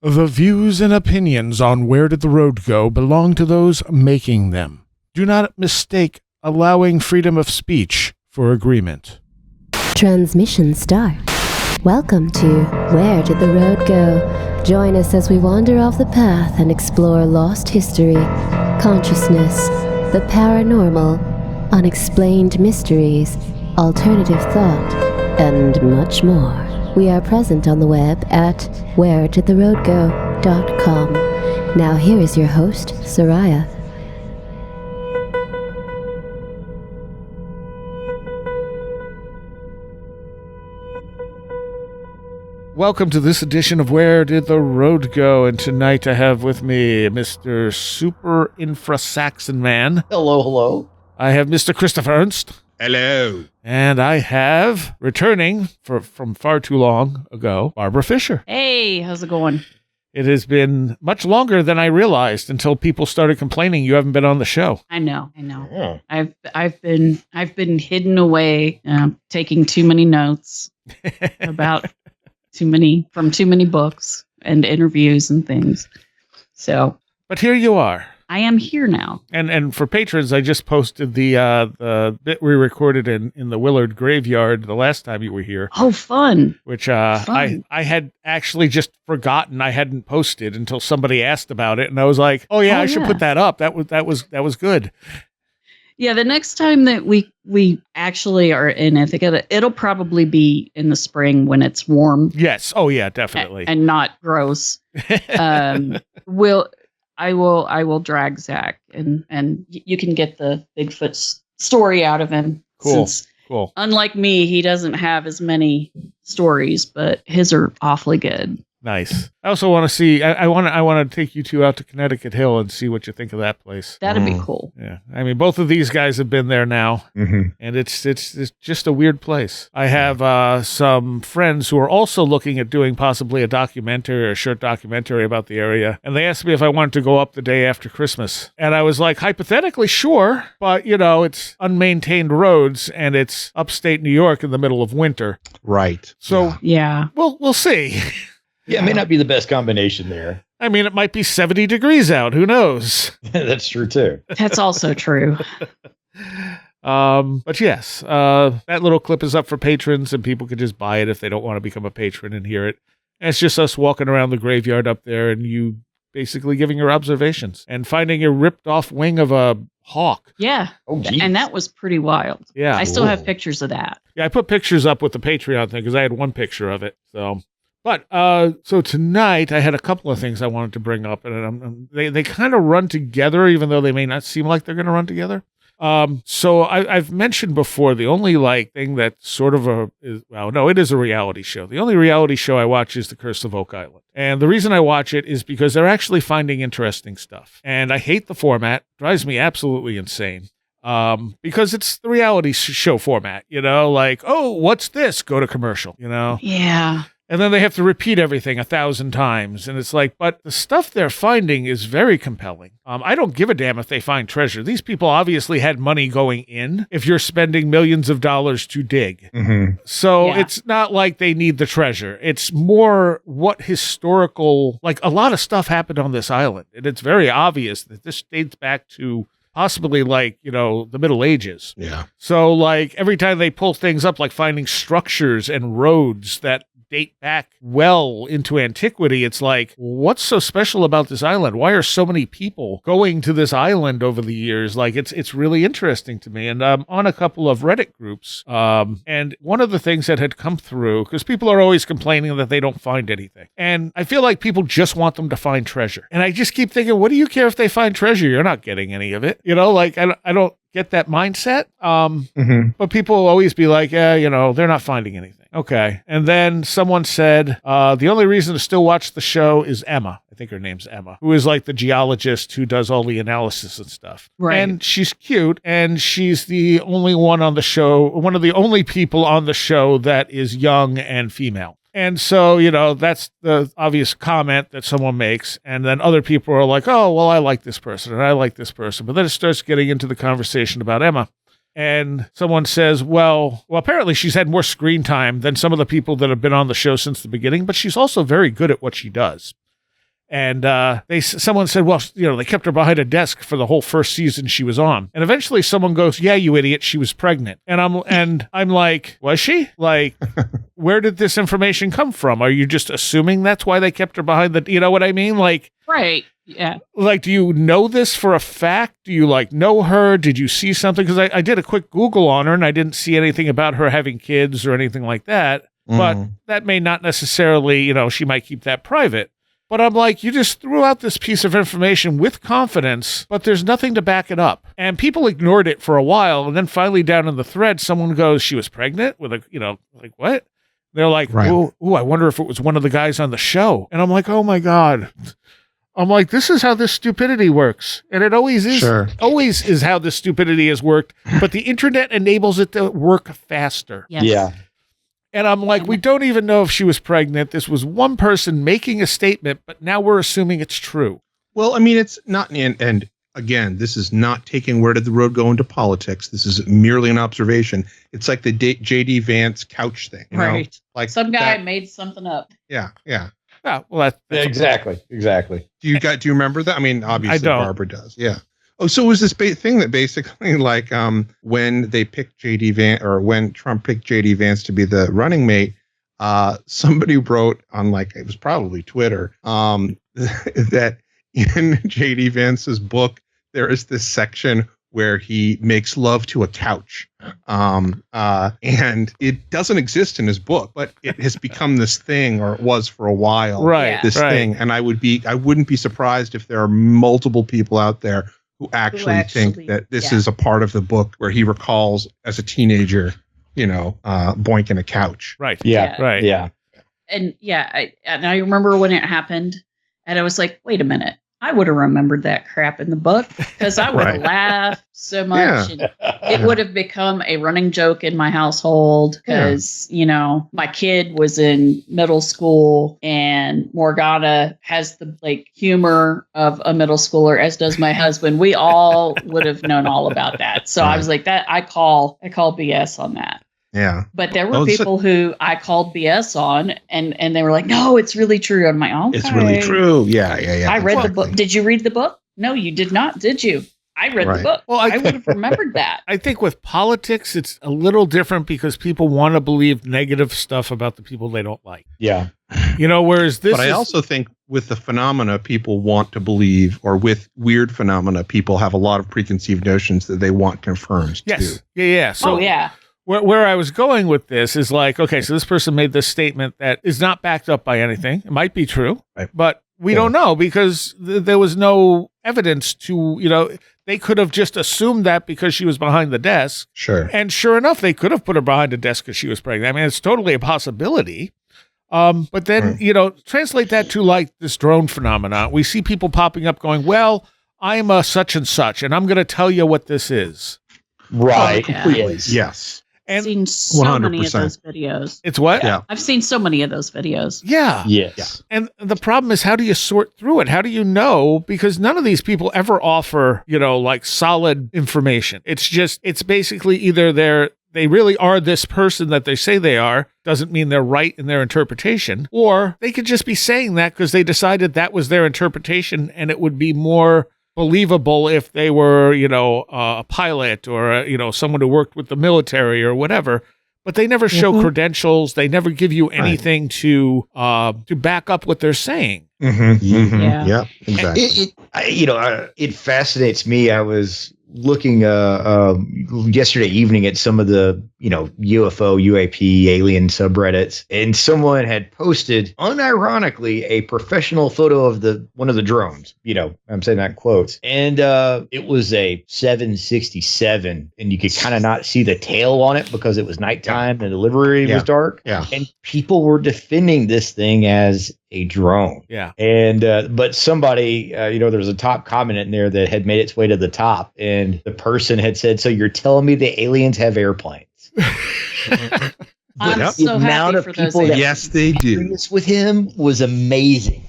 The views and opinions on Where Did the Road Go belong to those making them. Do not mistake allowing freedom of speech for agreement. Transmission start. Welcome to Where Did the Road Go? Join us as we wander off the path and explore lost history, consciousness, the paranormal, unexplained mysteries, alternative thought, and much more. We are present on the web at wheredidtheroadgo.com. Now here is your host, Soraya. Welcome to this edition of Where Did the Road Go? And tonight I have with me Mr. Super Infra-Saxon Man. Hello, hello. I have Mr. Christopher Ernst. Hello. And I have, returning from far too long ago, Barbara Fisher. Hey, how's it going? It has been much longer than I realized until people started complaining you haven't been on the show. I know. Oh. I've been hidden away, taking too many notes about too many books and interviews and things. So, but here you are. I am here now. And for patrons, I just posted the bit we recorded in the Willard graveyard the last time you were here. Oh, fun. Which Fun. I had actually just forgotten I hadn't posted until somebody asked about it, and I was like, "Oh yeah, I should put that up. That was good." Yeah, the next time that we actually are in, I think it'll probably be in the spring when it's warm. Yes. Oh yeah, definitely. And not gross. I will drag Zach and you can get the Bigfoot story out of him. Cool. Cool. Unlike me, he doesn't have as many stories, but his are awfully good. Nice. I also want to see. I want to take you two out to Connecticut Hill and see what you think of that place. That'd be cool. Yeah, I mean, both of these guys have been there now, and it's just a weird place. I have some friends who are also looking at doing possibly a documentary or a short documentary about the area, and they asked me if I wanted to go up the day after Christmas, and I was like, hypothetically, sure, but it's unmaintained roads and it's upstate New York in the middle of winter, right? So yeah, we'll see. Yeah, it may not be the best combination there. I mean, it might be 70 degrees out. Who knows? That's true, too. That's also true. But yes, that little clip is up for patrons, and people can just buy it if they don't want to become a patron and hear it. And it's just us walking around the graveyard up there and you basically giving your observations and finding a ripped off wing of a hawk. Yeah. Oh, geez. And that was pretty wild. Yeah. I still have pictures of that. Yeah, I put pictures up with the Patreon thing because I had one picture of it. But so tonight I had a couple of things I wanted to bring up, and they kind of run together, even though they may not seem like they're going to run together. So I've mentioned before the only thing that sort of it is a reality show. The only reality show I watch is The Curse of Oak Island, and the reason I watch it is because they're actually finding interesting stuff, and I hate the format; drives me absolutely insane. Because it's the reality show format, oh, what's this? Go to commercial, Yeah. And then they have to repeat everything 1,000 times. And it's like, but the stuff they're finding is very compelling. I don't give a damn if they find treasure. These people obviously had money going in if you're spending millions of dollars to dig. Mm-hmm. So It's not like they need the treasure. It's more what historical, a lot of stuff happened on this island. And it's very obvious that this dates back to possibly the Middle Ages. Yeah. So every time they pull things up, like finding structures and roads that date back well into antiquity, it's like, what's so special about this island? Why are so many people going to this island over the years? It's really interesting to me. And I'm on a couple of Reddit groups, and one of the things that had come through, because people are always complaining that they don't find anything, and I feel like people just want them to find treasure. And I just keep thinking, what do you care if they find treasure? You're not getting any of it. I don't get that mindset. But people will always be like, they're not finding anything. Okay. And then someone said, the only reason to still watch the show is Emma. I think her name's Emma, who is the geologist who does all the analysis and stuff. Right. And she's cute, and she's the only one on the show, one of the only people on the show that is young and female. And so, that's the obvious comment that someone makes. And then other people are like, oh, well, I like this person and I like this person. But then it starts getting into the conversation about Emma. And someone says, well, apparently she's had more screen time than some of the people that have been on the show since the beginning, but she's also very good at what she does. And someone said, well, they kept her behind a desk for the whole first season she was on. And eventually someone goes, yeah, you idiot, she was pregnant. And I'm like, was she? Like, where did this information come from? Are you just assuming that's why they kept her behind the, you know what I mean? Like, right. Yeah. Like, do you know this for a fact? Do you know her? Did you see something? Because I did a quick Google on her and I didn't see anything about her having kids or anything like that. But that may not necessarily, she might keep that private. But I'm like, you just threw out this piece of information with confidence, but there's nothing to back it up. And people ignored it for a while. And then finally down in the thread, someone goes, she was pregnant with like what? They're like, right. Ooh, I wonder if it was one of the guys on the show. And I'm like, oh my God. I'm like, this is how this stupidity works. And it always is, always is how this stupidity has worked. But the internet enables it to work faster. Yes. Yeah. And I'm like, we don't even know if she was pregnant. This was one person making a statement, but now we're assuming it's true. Well, I mean, it's not, and again, this is not taking where did the road go into politics. This is merely an observation. It's like the JD Vance couch thing. You know? Like some guy made something up. Yeah. Yeah, well, that's exactly. Do you remember that? I mean, obviously I don't. Barbara does. Yeah. Oh, so it was this thing that basically, like, when they picked JD Vance, or when Trump picked JD Vance to be the running mate, somebody wrote on, it was probably Twitter, that in JD Vance's book there is this section where he makes love to a couch, and it doesn't exist in his book, but it has become this thing, or it was for a while, right? This thing, and I wouldn't be surprised if there are multiple people out there who actually think that this is a part of the book where he recalls as a teenager, boinking a couch. Right. Yeah. Right. Yeah. And I remember when it happened, and I was like, wait a minute. I would have remembered that crap in the book, because I would have laughed so much. Yeah. And it would have become a running joke in my household, because, my kid was in middle school and Morgana has the humor of a middle schooler, as does my husband. We all would have known all about that. So I was like, that I call BS on that. Yeah. But there were people who I called BS on, and they were like, no, it's really true. I'm like, okay. It's really true. Yeah. I read the book. Did you read the book? No, you did not, did you? I read the book. Well, I would have remembered that. I think with politics, it's a little different because people want to believe negative stuff about the people they don't like. Yeah. Whereas this But I also think with the phenomena people want to believe, or with weird phenomena, people have a lot of preconceived notions that they want confirmed. Yes. Too. Yeah. So, Where I was going with this is okay, so this person made this statement that is not backed up by anything. It might be true, but we don't know, because there was no evidence to, they could have just assumed that because she was behind the desk. Sure. And sure enough, they could have put her behind the desk because she was pregnant. I mean, it's totally a possibility. But then, translate that to this drone phenomenon. We see people popping up going, well, I'm a such and such, and I'm going to tell you what this is. Right. Completely. Yes. I've seen so 100%. Many of those videos. It's what? Yeah. I've seen so many of those videos. Yeah. Yes. And the problem is, how do you sort through it? How do you know? Because none of these people ever offer, solid information. It's basically either they really are this person that they say they are, doesn't mean they're right in their interpretation, or they could just be saying that because they decided that was their interpretation, and it would be more believable if they were, a pilot or, someone who worked with the military or whatever. But they never show credentials. They never give you anything to back up what they're saying. Yeah, exactly. It fascinates me. I was looking yesterday evening at some of the UFO, UAP, alien subreddits, and someone had posted unironically a professional photo of one of the drones. I'm saying that in quotes, and it was a 767, and you could kind of not see the tail on it because it was nighttime and the livery was dark. Yeah, and people were defending this thing as a drone. Yeah. And but somebody, there was a top comment in there that had made its way to the top, and the person had said, "So you're telling me the aliens have airplanes?" I'm so happy for those aliens. Yes, they do. With him was amazing.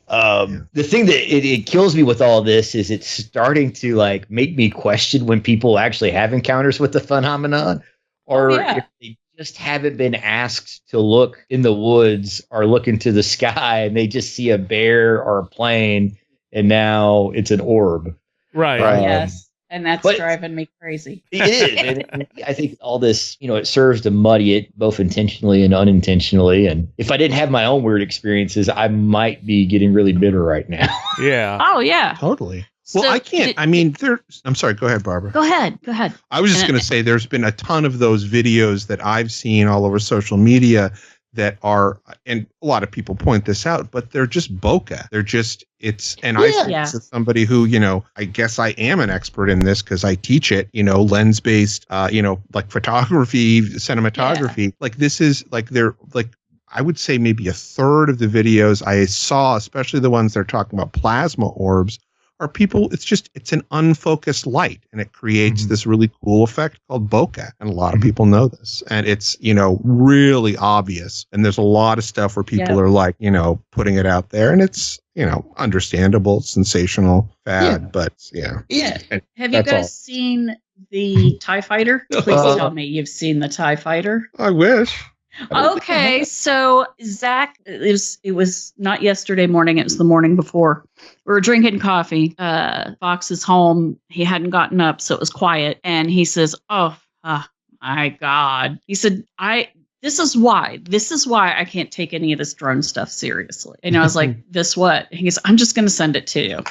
The thing that it kills me with all this is it's starting to make me question when people actually have encounters with the phenomenon, or if they just haven't been asked to look in the woods or look into the sky, and they just see a bear or a plane, and now it's an orb. Right. Yes. And that's driving me crazy. It is. And I think all this, it serves to muddy it both intentionally and unintentionally. And if I didn't have my own weird experiences, I might be getting really bitter right now. Yeah. Oh, yeah. Totally. Well, So I can't. I'm sorry. Go ahead, Barbara. Go ahead. I was just going to say there's been a ton of those videos that I've seen all over social media that are, and a lot of people point this out, but they're just bokeh. They're just, I say this as somebody who, I guess I am an expert in this because I teach it, lens-based, like photography, cinematography. Like this is like, they're like, I would say maybe a third of the videos I saw, especially the ones that are talking about plasma orbs, are people, it's an unfocused light, and it creates this really cool effect called bokeh. And a lot of people know this, and it's, really obvious. And there's a lot of stuff where people are like, putting it out there, and it's, understandable, sensational, fad, but yeah. Have you guys seen the TIE Fighter? Please tell me you've seen the TIE Fighter. I wish. Okay, so Zach, it was not yesterday morning, it was the morning before. We were drinking coffee. Fox is home. He hadn't gotten up, so it was quiet. And he says, oh my God. He said, this is why I can't take any of this drone stuff seriously. And I was like, this what? And he goes, I'm just going to send it to you.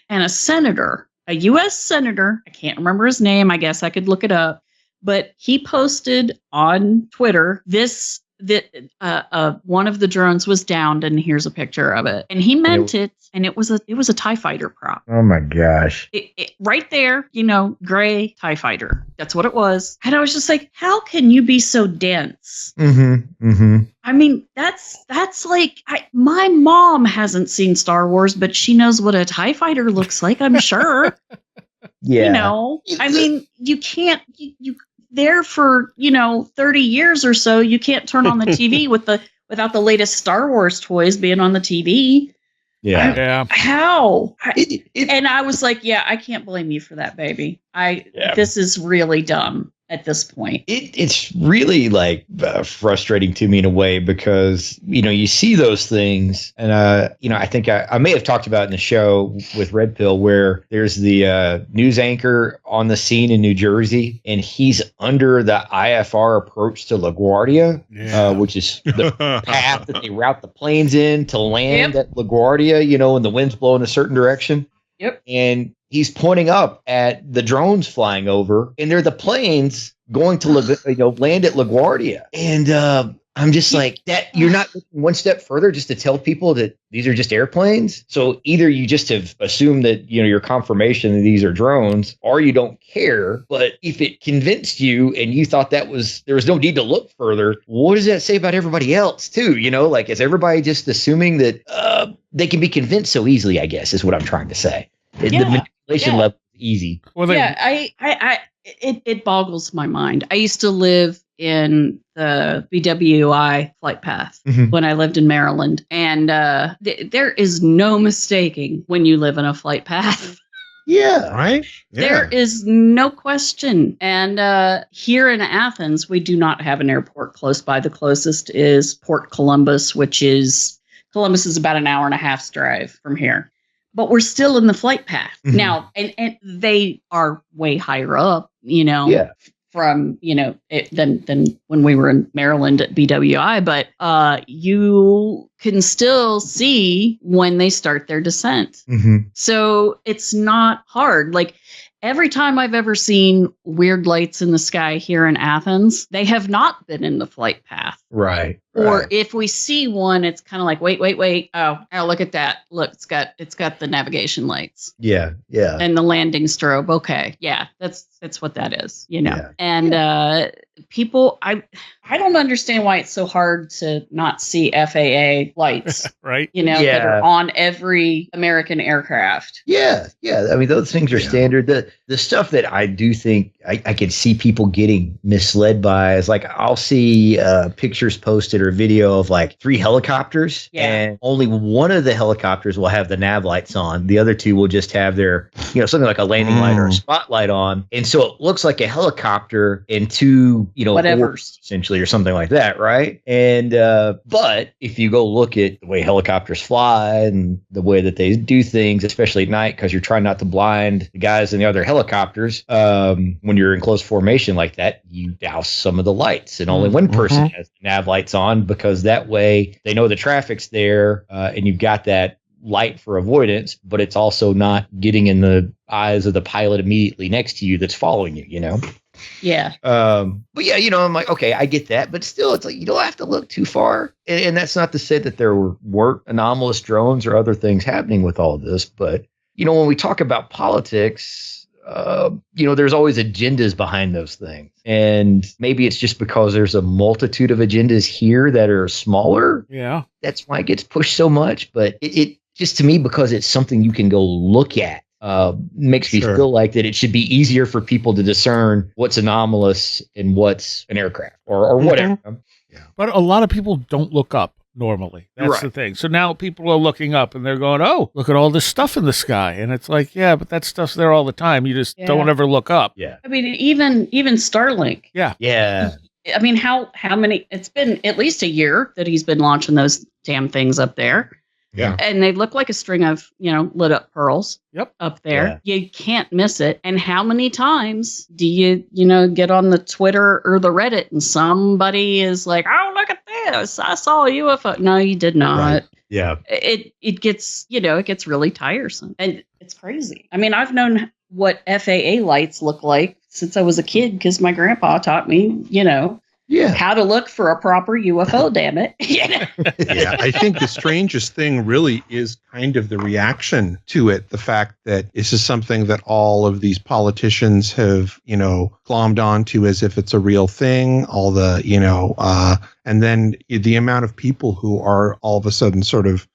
And a U.S. senator, I can't remember his name. I guess I could look it up. But he posted on Twitter one of the drones was downed, and here's a picture of it. And he meant it, and it was a TIE Fighter prop. Oh my gosh! It right there, gray TIE Fighter. That's what it was. And I was just like, how can you be so dense? I mean, that's like my mom hasn't seen Star Wars, but she knows what a TIE Fighter looks like. I'm sure. Yeah. I mean, you can't. You there for 30 years or so, you can't turn on the TV without the latest Star Wars toys being on the TV. Yeah. How? And I was like, I can't blame you for that, baby. This is really dumb at this point. It's really like frustrating to me in a way because, you see those things and, I think I may have talked about in the show with Red Pill where there's the news anchor on the scene in New Jersey and he's under the IFR approach to LaGuardia, which is the path that they route the planes in to land at LaGuardia, when the wind's blowing a certain direction. Yep. And he's pointing up at the drones flying over, and they're the planes going to land at LaGuardia. And I'm just like, that you're not one step further just to tell people that these are just airplanes. So either you just have assumed that, your confirmation that these are drones, or you don't care. But if it convinced you and you thought there was no need to look further, what does that say about everybody else too? Like, is everybody just assuming that they can be convinced so easily, I guess, is what I'm trying to say. The manipulation level is easy. Well, it boggles my mind. I used to live in the BWI flight path when I lived in Maryland. And there is no mistaking when you live in a flight path. Yeah. Right? Yeah. There is no question. And here in Athens, we do not have an airport close by. The closest is Port Columbus, Columbus is about an hour and a half's drive from here. But we're still in the flight path now, and they are way higher up, from than when we were in Maryland at BWI. But you can still see when they start their descent. So it's not hard. Like every time I've ever seen weird lights in the sky here in Athens, they have not been in the flight path. Right. Or if we see one, it's kind of like, wait. Oh, look at that. Look, it's got the navigation lights. Yeah. And the landing strobe. Okay. Yeah, that's what that is, Yeah. And people, I don't understand why it's so hard to not see FAA lights, right? That are on every American aircraft. Yeah. I mean, those things are standard. The stuff that I do think I can see people getting misled by is like, I'll see a picture pictures posted or video of like 3 helicopters, Yeah. and only one of the helicopters will have the nav lights on. The other 2 will just have their, something like a landing light or a spotlight on. And so it looks like a helicopter and 2, Whatever. orbs, essentially, or something like that, right? And but if you go look at the way helicopters fly and the way that they do things, especially at night, because you're trying not to blind the guys in the other helicopters, when you're in close formation like that, you douse some of the lights, and only one person has the nav lights on, because that way they know the traffic's there, and you've got that light for avoidance, but it's also not getting in the eyes of the pilot immediately next to you that's following you, Yeah. But yeah, I'm like, okay, I get that, but still, it's like you don't have to look too far. And that's not to say that there weren't anomalous drones or other things happening with all of this. But when we talk about politics, there's always agendas behind those things, and maybe it's just because there's a multitude of agendas here that are smaller. Yeah, that's why it gets pushed so much. But it just, to me, because it's something you can go look at. Makes me feel like that it should be easier for people to discern what's anomalous and what's an aircraft or whatever. Yeah. But a lot of people don't look up normally. That's the thing. So now people are looking up and they're going, oh, look at all this stuff in the sky. And it's like, yeah, but that stuff's there all the time. You just don't ever look up. Yeah. I mean, even Starlink. Yeah. Yeah. I mean, how many? It's been at least a year that he's been launching those damn things up there. Yeah. And they look like a string of, lit up pearls. Yep. Up there. Yeah. You can't miss it. And how many times do you, get on the Twitter or the Reddit and somebody is like, oh, look at this. I saw a UFO. No, you did not. Right. Yeah. It gets, it gets really tiresome. And it's crazy. I mean, I've known what FAA lights look like since I was a kid, because my grandpa taught me, how to look for a proper UFO, damn it. Yeah, I think the strangest thing really is kind of the reaction to it. The fact that this is something that all of these politicians have, glommed onto as if it's a real thing. All the, and then the amount of people who are all of a sudden sort of,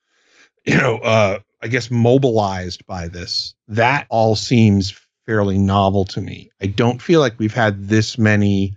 I guess mobilized by this. That all seems fairly novel to me. I don't feel like we've had this many,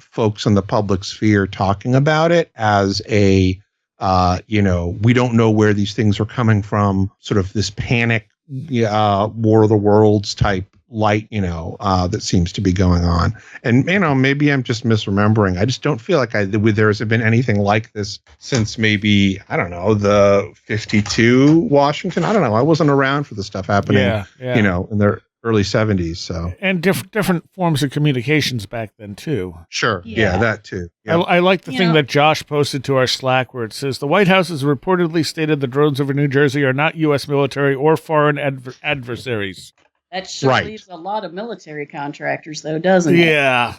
folks in the public sphere talking about it as a, we don't know where these things are coming from, sort of this panic, War of the Worlds type light, that seems to be going on. And, maybe I'm just misremembering. I just don't feel like there's been anything like this since maybe, I don't know, the 52 Washington. I don't know. I wasn't around for the stuff happening, in the early 70s. So, and different forms of communications back then too. Sure. Yeah, that too. Yeah. I like the thing that Josh posted to our Slack where it says the White House has reportedly stated the drones over New Jersey are not U.S. military or foreign adversaries. That sure leaves a lot of military contractors, though, doesn't it? Yeah.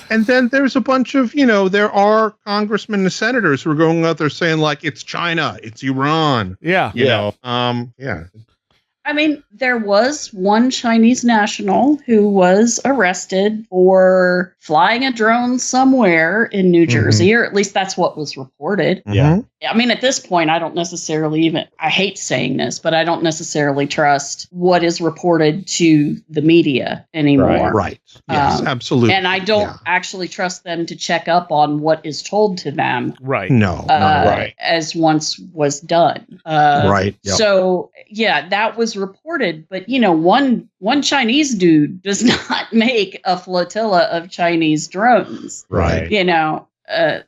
And then there's a bunch of, there are congressmen and senators who are going out there saying, like, it's China, it's Iran. Yeah. Yeah. I mean, there was one Chinese national who was arrested for flying a drone somewhere in New Jersey, or at least that's what was reported. Yeah. I mean, at this point, I don't necessarily I hate saying this, but I don't necessarily trust what is reported to the media anymore. Right. Yes, absolutely. And I don't actually trust them to check up on what is told to them. Right. No. As once was done. Right. Yep. So, that was reported. But, one Chinese dude does not make a flotilla of Chinese drones. Right.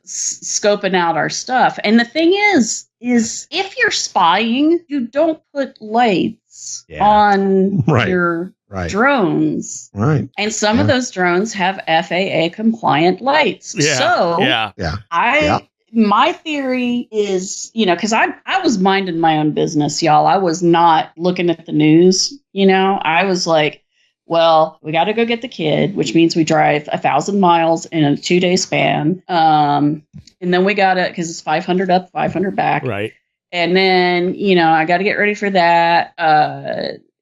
Scoping out our stuff. And the thing is if you're spying, you don't put lights on your drones. Right. And some of those drones have FAA compliant lights. Yeah. So my theory is, because I was minding my own business, y'all. I was not looking at the news. I was like, well, we got to go get the kid, which means we drive 1,000 miles in a 2-day span. And then we got to, because it's 500 up, 500 back. Right. And then, I got to get ready for that.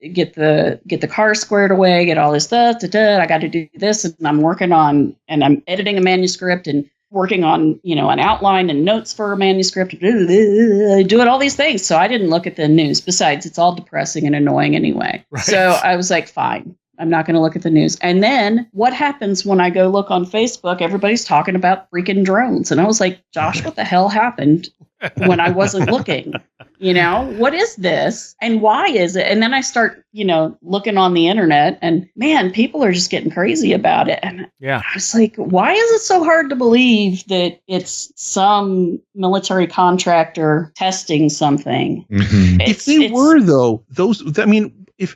Get the car squared away, get all this stuff. I got to do this. And I'm working on, and I'm editing a manuscript and working on, an outline and notes for a manuscript, doing all these things. So I didn't look at the news. Besides, it's all depressing and annoying anyway. Right. So I was like, fine. I'm not going to look at the news. And then what happens when I go look on Facebook? Everybody's talking about freaking drones. And I was like, Josh, what the hell happened when I wasn't looking? What is this? And why is it? And then I start, looking on the internet, and man, people are just getting crazy about it. And I was like, why is it so hard to believe that it's some military contractor testing something? Mhm. If they were, though,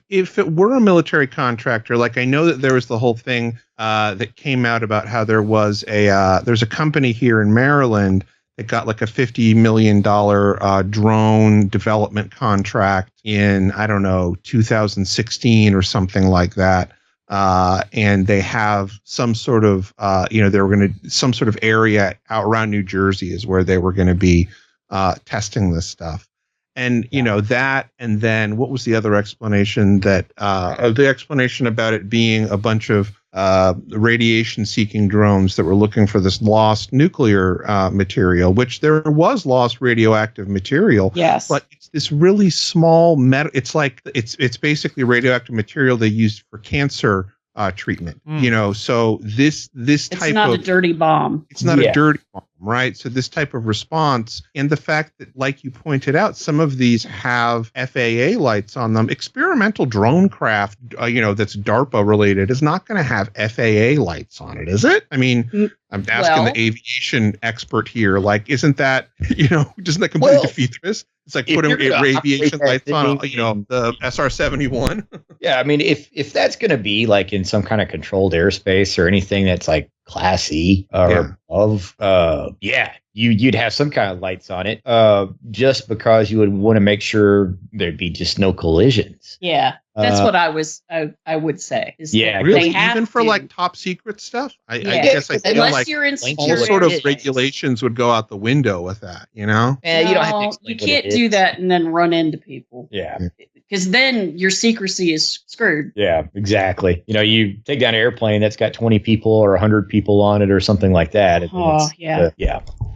if it were a military contractor, like I know that there was the whole thing that came out about how there's a company here in Maryland that got like a $50 million drone development contract in, I don't know, 2016 or something like that. And they have some sort of, some sort of area out around New Jersey is where they were going to be testing this stuff. And, that, and then what was the other explanation the explanation about it being a bunch of radiation seeking drones that were looking for this lost nuclear material, which there was lost radioactive material. Yes. But it's this really small metal. It's like, it's basically radioactive material they used for cancer treatment, so this type of, it's not a dirty bomb. It's not a dirty bomb, right? So this type of response, and the fact that, like you pointed out, some of these have FAA lights on them. Experimental drone craft, that's DARPA related, is not going to have FAA lights on it, is it? I mean, I'm asking the aviation expert here, like, isn't that, doesn't that completely defeat this? It's like putting aviation lights on, the SR-71. Yeah, I mean, if that's going to be like in some kind of controlled airspace or anything that's like Class E or above, you'd have some kind of lights on it, just because you would want to make sure there'd be just no collisions. Yeah, that's what I would say. Really, even for like top secret stuff, I guess I feel unless like you're in all sort of regulations would go out the window with that. And you don't have to you can't do that and then run into people. Yeah. Because then your secrecy is screwed. Yeah, exactly. You take down an airplane that's got 20 people or 100 people on it or something like that.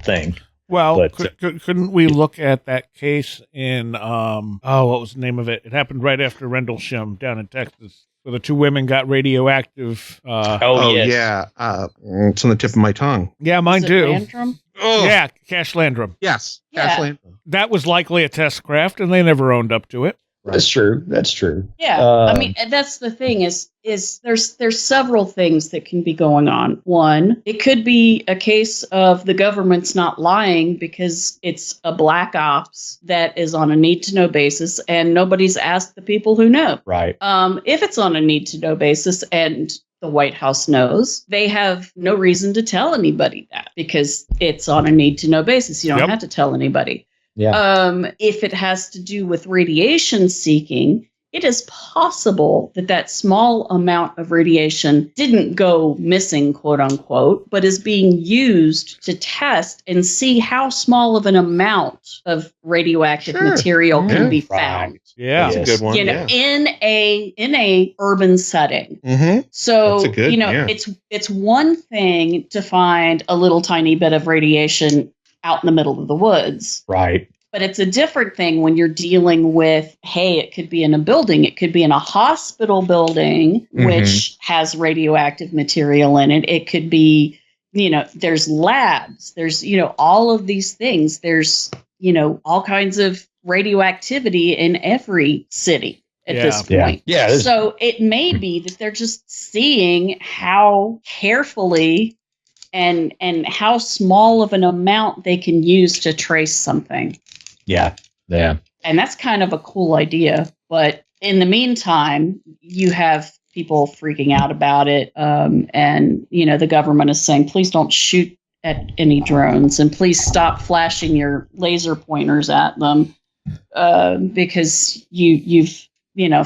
Thing. Well, But, couldn't we look at that case in, what was the name of it? It happened right after Rendlesham down in Texas, where the two women got radioactive. yes. It's on the tip of my tongue. Yeah, mine too. Landrum? Oh. Yeah, Cash Landrum. Yes. Yeah. Cash Landrum. That was likely a test craft, and they never owned up to it. That's true. That's true. Yeah, I mean, that's the thing is there's several things that can be going on. One, it could be a case of the government's not lying because it's a black ops that is on a need-to-know basis, and nobody's asked the people who know. Right. If it's on a need-to-know basis and the White House knows, they have no reason to tell anybody that because it's on a need-to-know basis. You don't have to tell anybody. Yeah. If it has to do with radiation seeking, it is possible that small amount of radiation didn't go missing, quote unquote, but is being used to test and see how small of an amount of radioactive material can be found. Yeah, that's a good one. In a urban setting. Mm-hmm. So That's a good, it's one thing to find a little tiny bit of radiation out in the middle of the woods. Right. But it's a different thing when you're dealing with, hey, it could be in a building. It could be in a hospital building, which has radioactive material in it. It could be, there's labs. There's, all of these things. There's, all kinds of radioactivity in every city at this point. Yeah. So it may be that they're just seeing how carefully and how small of an amount they can use to trace something. Yeah. Yeah. And that's kind of a cool idea. But in the meantime, you have people freaking out about it. And, the government is saying, please don't shoot at any drones and please stop flashing your laser pointers at them because you've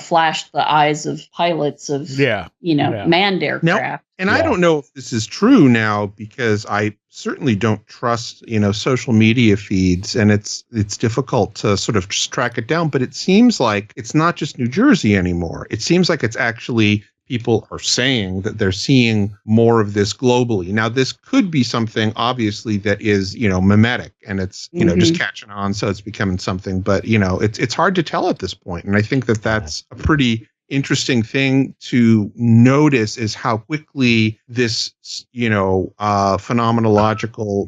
flashed the eyes of pilots of, manned aircraft. Now, and I don't know if this is true now because I certainly don't trust, social media feeds, and it's difficult to sort of just track it down. But it seems like it's not just New Jersey anymore. It seems like it's actually people are saying that they're seeing more of this globally. Now, this could be something obviously that is, mimetic and it's, just catching on. So it's becoming something, but it's hard to tell at this point. And I think that that's a pretty interesting thing to notice is how quickly this, phenomenological,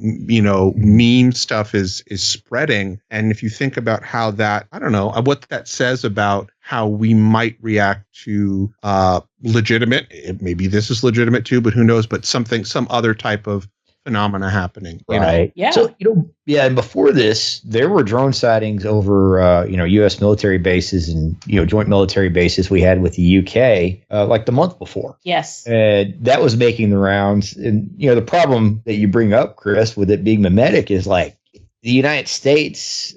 meme stuff is spreading. And if you think about how that, I don't know, what that says about how we might react to legitimate, maybe this is legitimate too, but who knows, but some other type of phenomena happening. Right. Yeah. So, and before this, there were drone sightings over, U.S. military bases and, joint military bases we had with the UK, like the month before. Yes. That was making the rounds. And, the problem that you bring up, Chris, with it being mimetic is like the United States,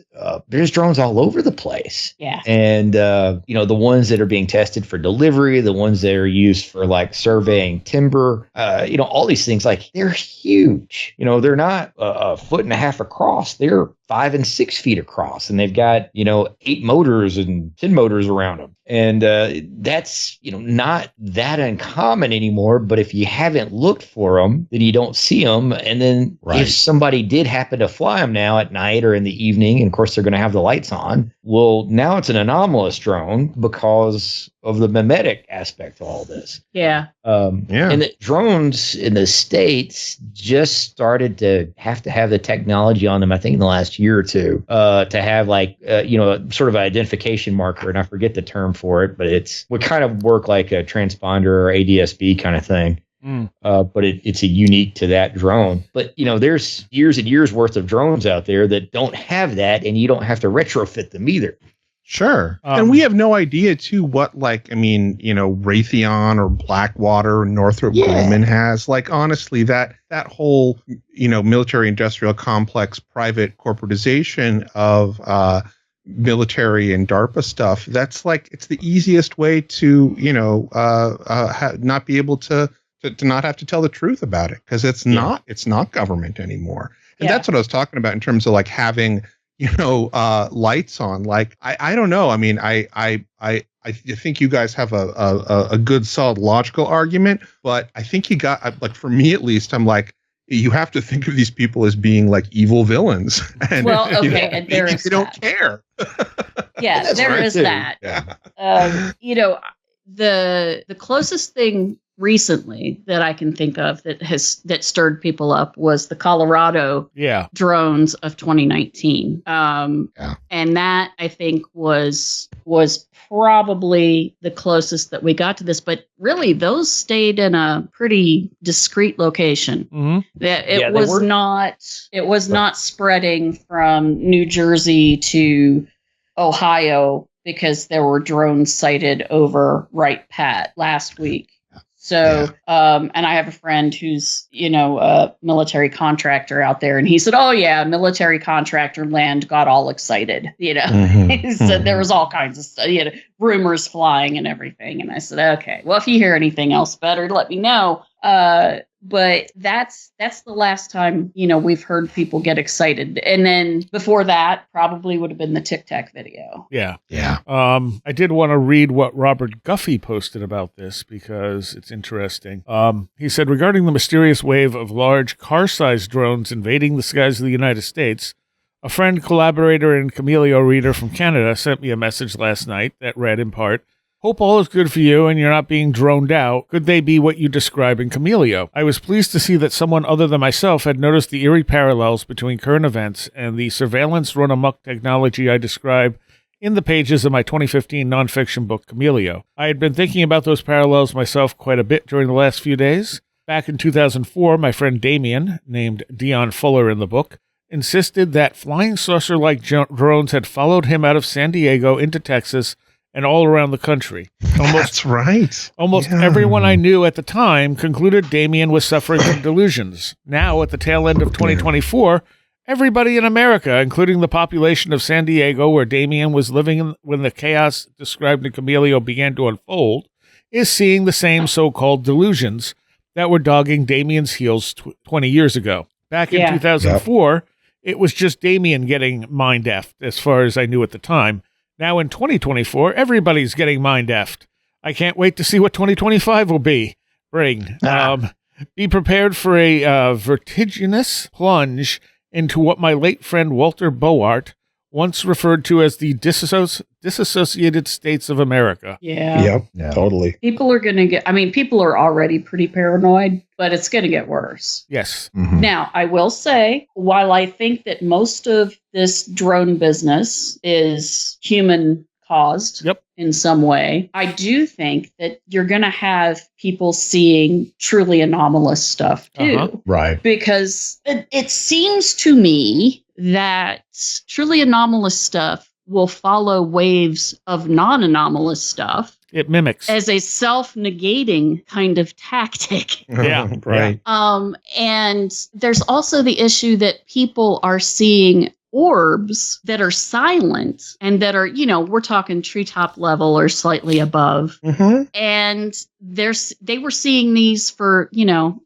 there's drones all over the place. Yeah. And, the ones that are being tested for delivery, the ones that are used for like surveying timber, all these things, like they're huge. They're not a foot and a half across. They're 5 and 6 feet across. And they've got, 8 motors and 10 motors around them. And that's, not that uncommon anymore. But if you haven't looked for them, then you don't see them. And then if somebody did happen to fly them now at night or in the evening, and of course they're going to have the lights on, well, now it's an anomalous drone because of the mimetic aspect to all this. Yeah. And the drones in the States just started to have the technology on them, I think, in the last year or two, to have like, sort of an identification marker. And I forget the term for it, but it would kind of work like a transponder or ADSB kind of thing. But it's a unique to that drone. But, there's years and years worth of drones out there that don't have that, and you don't have to retrofit them either. Sure. And we have no idea, too, what, Raytheon or Blackwater or Northrop Grumman has. Like, honestly, that whole, military industrial complex private corporatization of military and DARPA stuff, that's like, it's the easiest way to, not be able to not have to tell the truth about it, because it's not government anymore. And that's what I was talking about in terms of like having, lights on. Like, I don't know. I mean, I think you guys have a good, solid, logical argument, but I think you got, like, for me at least, I'm like, you have to think of these people as being like evil villains. And, and there is they don't care. Yeah, there is that. Yeah. The closest thing recently that I can think of that stirred people up was the Colorado drones of 2019. And that, I think, was probably the closest that we got to this, but really those stayed in a pretty discrete location. It was not spreading from New Jersey to Ohio, because there were drones sighted over Wright Pat last week. So, and I have a friend who's, a military contractor out there, and he said, "Oh yeah, military contractor land got all excited." He said there was all kinds of stuff, rumors flying and everything. And I said, "Okay, well, if you hear anything else better, let me know." But that's the last time, we've heard people get excited. And then before that probably would have been the Tic Tac video. Yeah. I did want to read what Robert Guffey posted about this because it's interesting. He said, regarding the mysterious wave of large car-sized drones invading the skies of the United States, a friend, collaborator, and Chameleon reader from Canada sent me a message last night that read in part, "Hope all is good for you and you're not being droned out. Could they be what you describe in Chameleon?" I was pleased to see that someone other than myself had noticed the eerie parallels between current events and the surveillance run-amok technology I describe in the pages of my 2015 nonfiction book, Chameleon. I had been thinking about those parallels myself quite a bit during the last few days. Back in 2004, my friend Damien, named Dion Fuller in the book, insisted that flying saucer-like drones had followed him out of San Diego into Texas and all around the country. That's right. Almost everyone I knew at the time concluded Damien was suffering from delusions. Now, at the tail end of 2024, everybody in America, including the population of San Diego, where Damien was living when the chaos described in Chameleon began to unfold, is seeing the same so-called delusions that were dogging Damien's heels 20 years ago. Back in 2004, it was just Damien getting mind-effed, as far as I knew at the time. Now in 2024, everybody's getting mind-effed. I can't wait to see what 2025 will bring. Be prepared for a vertiginous plunge into what my late friend Walter Boart, once referred to as the disassociated states of America. Yeah. Yep. Yeah. Totally. People are going to get, I mean, people are already pretty paranoid, but it's going to get worse. Yes. Mhm. Now, I will say, while I think that most of this drone business is human caused Yep. in some way, I do think that you're going to have people seeing truly anomalous stuff too. Uh-huh. Right. Because it seems to me that truly anomalous stuff will follow waves of non-anomalous stuff It mimics. as a self-negating kind of tactic. Yeah. Right. And there's also the issue that people are seeing orbs that are silent and that are, we're talking treetop level or slightly above. Mm-hmm. And they were seeing these for,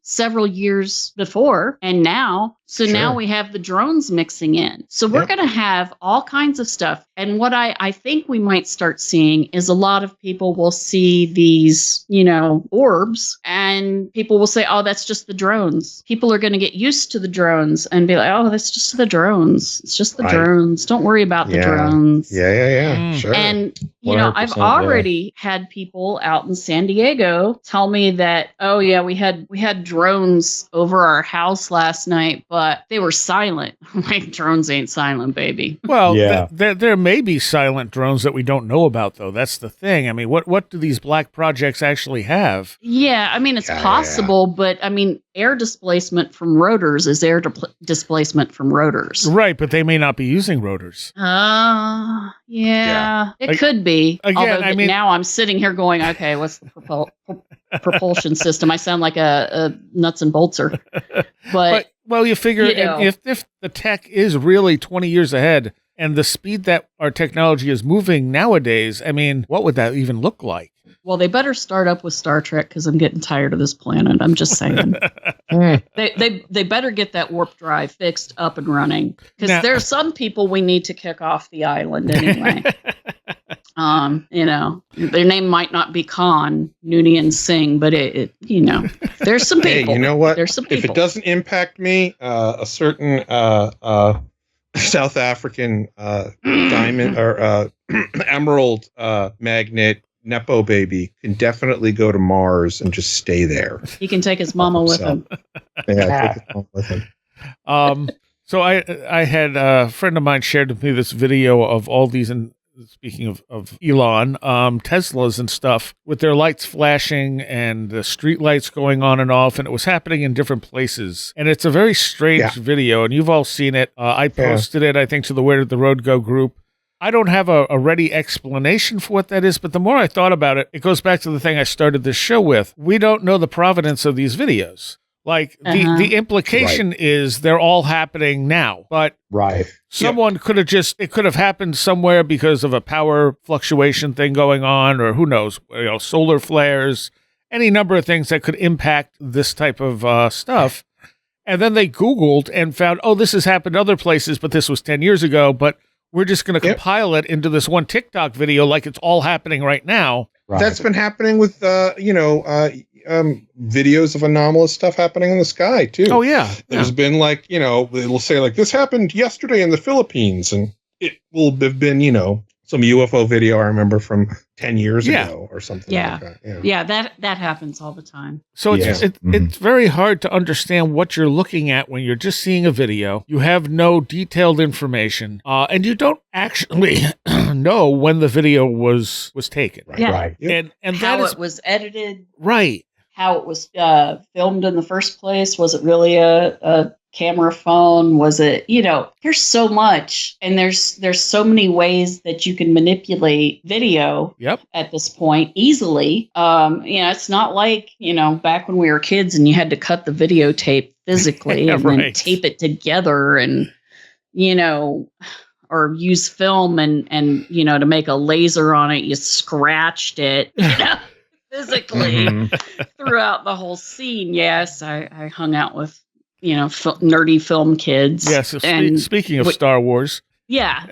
several years before and now. So Sure. now we have the drones mixing in. So we're Yep. going to have all kinds of stuff. And what I think we might start seeing is a lot of people will see these, orbs and people will say, oh, that's just the drones. People are going to get used to the drones and be like, oh, that's just the drones. It's just the Right. drones. Don't worry about the Yeah. drones. Yeah. Mm. Sure. And, 100%, I've yeah. already had people out in San Diego tell me that, oh yeah, we had drones over our house last night, but they were silent. Like, drones ain't silent, baby. Well, Yeah. there may be silent drones that we don't know about, though. That's the thing. I mean, what do these black projects actually have? Yeah, I mean, it's Yeah. possible, but I mean, air displacement from rotors is air displacement from rotors. Right, but they may not be using rotors. Yeah, it Ag- could be. again, Although I mean- now I'm sitting here going, okay, what's the propulsion system? I sound like a nuts and boltser. But well, you figure you know. if the tech is really 20 years ahead and the speed that our technology is moving nowadays, I mean, what would that even look like? Well, they better start up with Star Trek because I'm getting tired of this planet. I'm just saying. They better get that warp drive fixed up and running because Now- there's some people we need to kick off the island anyway. Their name might not be Khan, Noonien Singh, but there's some Hey, people. you know what? There's some people. If it doesn't impact me, a certain South African diamond or emerald magnet Nepo baby can definitely go to Mars and just stay there. He can take his mama with him. Yeah, take it home with him. So I had a friend of mine shared with me this video of all these, and speaking of Elon, Teslas and stuff with their lights flashing and the street lights going on and off, and it was happening in different places. And it's a very strange video, and you've all seen it. I posted it, I think, to the Where Did the Road Go group. I don't have a ready explanation for what that is, but the more I thought about it, it goes back to the thing I started this show with. We don't know the provenance of these videos. Like, the implication is they're all happening now, but Right. someone could have it could have happened somewhere because of a power fluctuation thing going on, or who knows, solar flares, any number of things that could impact this type of stuff. And then they Googled and found, oh, this has happened other places, but this was 10 years ago, but we're just going to compile it into this one TikTok video like it's all happening right now. Right. That's been happening with, videos of anomalous stuff happening in the sky, too. Oh, yeah. There's been it'll say like this happened yesterday in the Philippines, and it will have been, some UFO video I remember from 10 years ago or something like that. Yeah, that happens all the time. So it's very hard to understand what you're looking at when you're just seeing a video. You have no detailed information, and you don't actually know when the video was taken. Right. Yeah. Right. Yep. And How that is it was edited, right. how it was filmed in the first place. Was it really a camera phone? Was it, there's so much, and there's so many ways that you can manipulate video at this point easily. It's not like, back when we were kids and you had to cut the videotape physically and then tape it together and, or use film and to make a laser on it, you scratched it, physically throughout the whole scene. Yes, I hung out with nerdy film kids. Yes. Speaking of Star Wars, Yeah.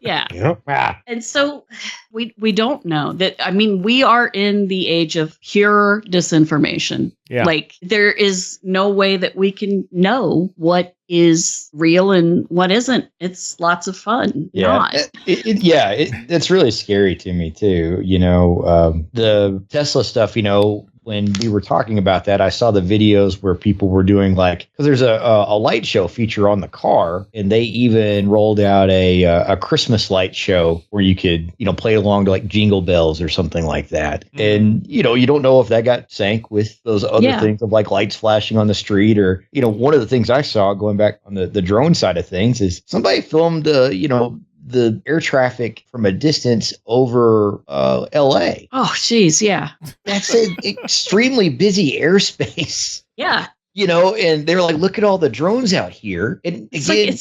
Yeah. Yep. And so we don't know that. I mean, we are in the age of pure disinformation. Yeah. Like there is no way that we can know what is real and what isn't. It's lots of fun. Yeah, Not. It's really scary to me too. The Tesla stuff. When we were talking about that, I saw the videos where people were doing because there's a light show feature on the car, and they even rolled out a Christmas light show where you could play along to Jingle Bells or something like that. And you don't know if that got sank with those other things of lights flashing on the street, or one of the things I saw going back on the drone side of things is somebody filmed the air traffic from a distance over LA. Oh, geez. Yeah. That's an extremely busy airspace. Yeah. And they're like, look at all the drones out here. And again,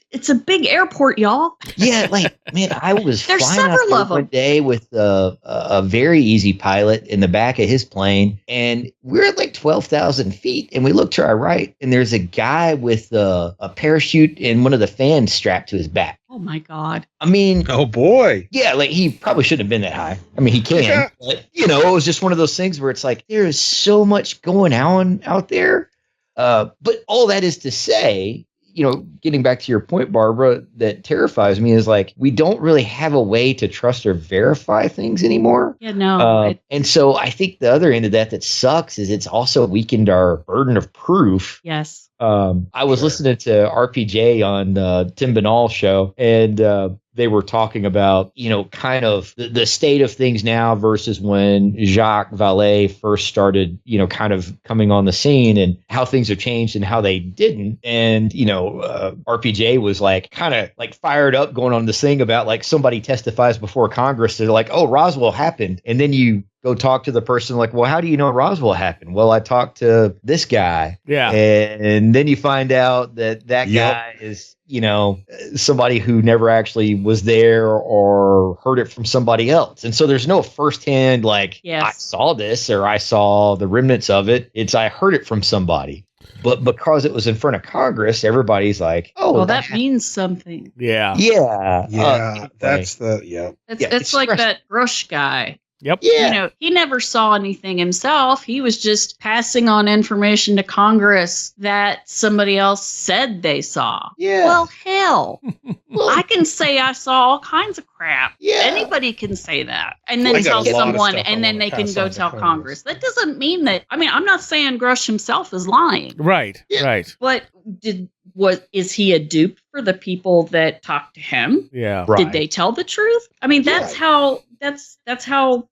it's a big airport, y'all. Yeah, man, I was There's flying out several there of them. one day with a very easy pilot in the back of his plane, and we're at 12,000 feet, and we look to our right, and there's a guy with a parachute and one of the fans strapped to his back. Oh my God. I mean, Oh boy. yeah, he probably shouldn't have been that high. I mean, he can, Yeah. but it was just one of those things where it's there is so much going on out there. But all that is to say, getting back to your point, Barbara, that terrifies me is we don't really have a way to trust or verify things anymore. Yeah, no. And so I think the other end of that sucks is it's also weakened our burden of proof. Yes. I was listening to RPJ on Tim Binnall's show, and they were talking about, kind of the state of things now versus when Jacques Vallée first started, kind of coming on the scene, and how things have changed and how they didn't. And, RPJ was kind of fired up going on this thing about somebody testifies before Congress. They're like, oh, Roswell happened. And then you go talk to the person well, how do you know Roswell happened? Well, I talked to this guy. Yeah. And then you find out that guy is, somebody who never actually was there or heard it from somebody else. And so there's no firsthand, I saw this or I saw the remnants of it. It's I heard it from somebody. But because it was in front of Congress, everybody's like, oh, well, that means something. Yeah. Yeah. That's It's like that Rush guy. Yep. Yeah. He never saw anything himself. He was just passing on information to Congress that somebody else said they saw. Yeah. Well, hell, I can say I saw all kinds of crap. Yeah. Anybody can say that. And then Well, I got tell a lot of someone, stuff I and then wanna they can pass go on to tell Congress. Congress. That doesn't mean that. I mean, I'm not saying Grush himself is lying. Right. Yeah. Right. But is he a dupe for the people that talked to him? Yeah. Right. Did they tell the truth? I mean, that's how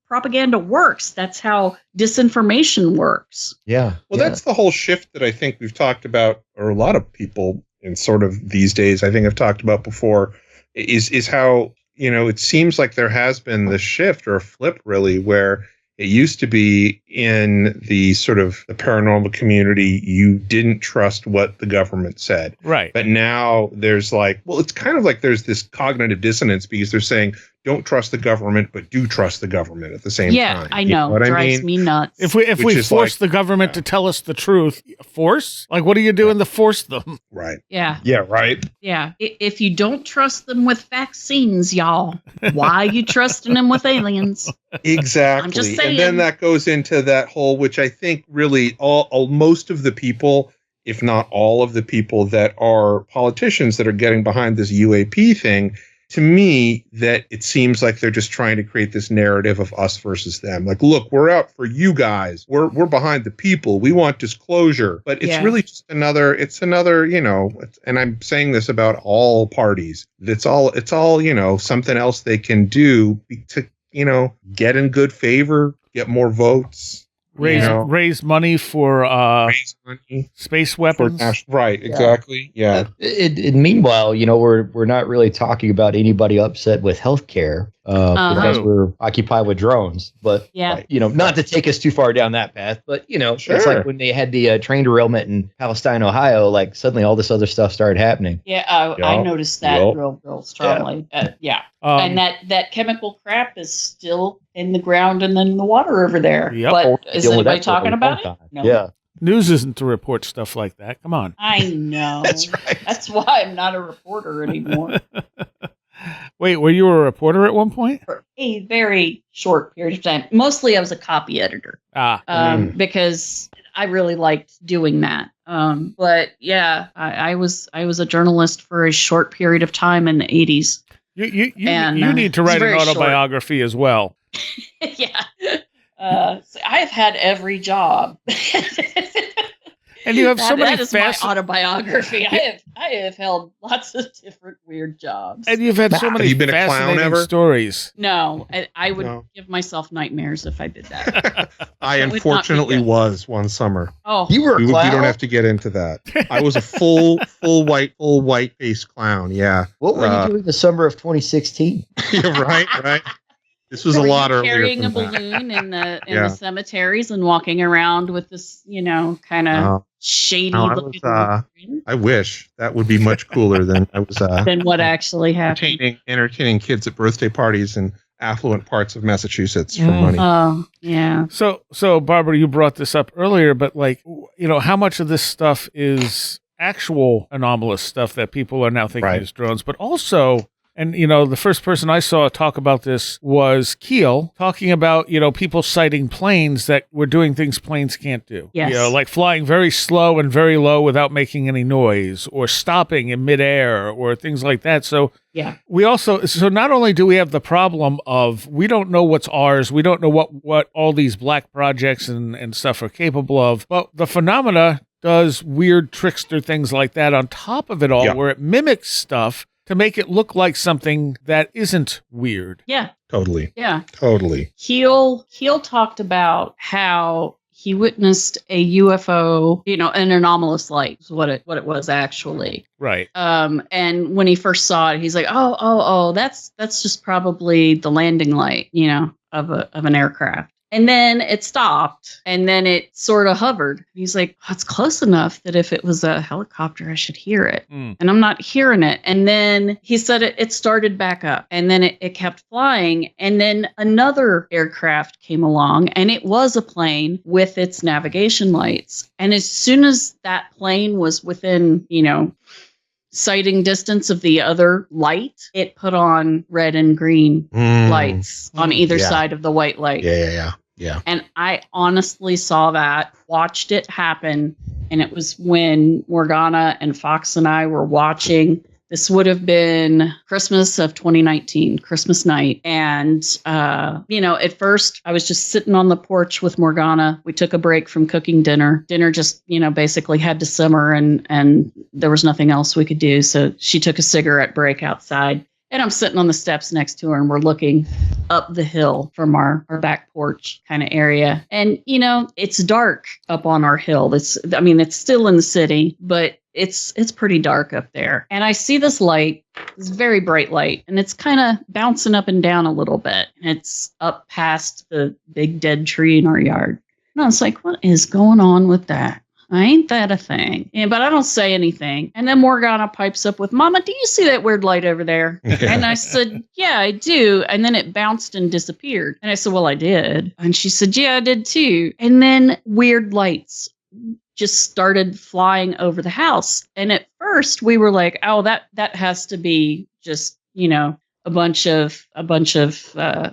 propaganda works. That's how disinformation works. Yeah. Well, that's the whole shift that I think we've talked about, or a lot of people in sort of these days, I think I've talked about before, is how, it seems like there has been this shift or a flip really, where it used to be in the sort of the paranormal community, you didn't trust what the government said. Right. But now there's it's kind of like there's this cognitive dissonance because they're saying, don't trust the government, but do trust the government at the same time. Yeah, I know. What Drives me nuts. If we Which is force the government to tell us the truth, force? What are you doing to force them? Right. Yeah. Yeah, right. Yeah. If you don't trust them with vaccines, y'all, why are you trusting them with aliens? Exactly. I'm just saying. And then that goes into that whole, which I think really most of the people, if not all of the people that are politicians that are getting behind this UAP thing, to me, that it seems like they're just trying to create this narrative of us versus them. Look, we're out for you guys. We're behind the people. We want disclosure. But it's really just another, and I'm saying this about all parties. It's all, something else they can do to, get in good favor, get more votes. Raise money for Raise money space weapons. Right, exactly. Yeah. Meanwhile, we're not really talking about anybody upset with healthcare because we're occupied with drones. But not to take us too far down that path, but Sure. it's like when they had the train derailment in Palestine, Ohio. Suddenly all this other stuff started happening. Yeah, I noticed that real strongly. And that chemical crap is still in the ground and in the water over there. Yep. But is Dealing with anybody that for a talking long about it? time. No. Yeah. News isn't to report stuff like that. Come on. I know. That's right. That's why I'm not a reporter anymore. Wait, were you a reporter at one point? For a very short period of time. Mostly I was a copy editor. Because I really liked doing that. But yeah, I was a journalist for a short period of time in the 80s. You need to write an autobiography as well. Yeah. So I've had every job. And you have so many that is my autobiography. I have held lots of different weird jobs. And you've had so many been a clown fascinating ever? Stories. No, I would give myself nightmares if I did that. I unfortunately was one summer. Oh, You were a You clown? don't have to get into that. I was a full white faced clown. Yeah. What were you doing the summer of 2016? Yeah, right. This was a Were lot you earlier. carrying a than that. balloon in the cemeteries and walking around with this, kind of shady No, looking. I wish that would be much cooler than I was than what actually happened. entertaining kids at birthday parties in affluent parts of Massachusetts for money. Oh, yeah. So Barbara, you brought this up earlier, but how much of this stuff is actual anomalous stuff that people are now thinking is drones, but also. And, the first person I saw talk about this was Keel, talking about, people sighting planes that were doing things planes can't do. Yes. Like flying very slow and very low without making any noise, or stopping in midair, or things like that. So yeah, so not only do we have the problem of we don't know what's ours, we don't know what all these black projects and stuff are capable of, but the phenomena does weird trickster things like that on top of it all, where it mimics stuff to make it look like something that isn't weird. Yeah. Totally. Yeah. Totally. Keel talked about how he witnessed a UFO, an anomalous light is what it was actually. Right. And when he first saw it, he's like, oh, that's just probably the landing light, of an aircraft. And then it stopped, and then it sort of hovered. He's like, it's close enough that if it was a helicopter, I should hear it. And I'm not hearing it. And then he said it started back up, and then it kept flying. And then another aircraft came along, and it was a plane with its navigation lights. And as soon as that plane was within, sighting distance of the other light, it put on red and green lights on either side of the white light. Yeah. And I honestly saw that, watched it happen, and it was when Morgana and Fox and I were watching. This would have been Christmas of 2019, Christmas night. And, at first I was just sitting on the porch with Morgana. We took a break from cooking dinner. Dinner just, basically had to simmer and there was nothing else we could do. So she took a cigarette break outside. And I'm sitting on the steps next to her, and we're looking up the hill from our back porch kind of area. And, it's dark up on our hill. It's still in the city, but it's pretty dark up there. And I see this light, this very bright light, and it's kind of bouncing up and down a little bit. And it's up past the big dead tree in our yard. And I was like, what is going on with that? Ain't that a thing? Yeah, but I don't say anything. And then Morgana pipes up with, Mama, do you see that weird light over there? And I said, yeah, I do. And then it bounced and disappeared. And I said, well, I did. And she said, yeah, I did too. And then weird lights just started flying over the house. And at first we were like, oh, that has to be just, a bunch of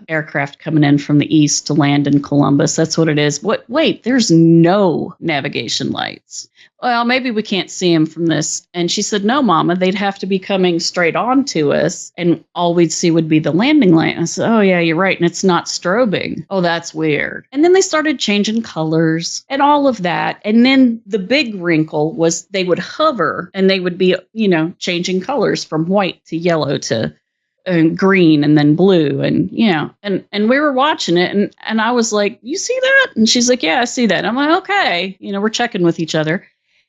aircraft coming in from the east to land in Columbus. That's what it is. Wait, there's no navigation lights. Well, maybe we can't see them from this. And she said, no, Mama, they'd have to be coming straight on to us, and all we'd see would be the landing light. And I said, oh, yeah, you're right. And it's not strobing. Oh, that's weird. And then they started changing colors and all of that. And then the big wrinkle was they would hover, and they would be, changing colors from white to yellow to green and then blue, and and we were watching it, and I was like, you see that? And she's like, yeah, I see that. I'm like, okay, we're checking with each other.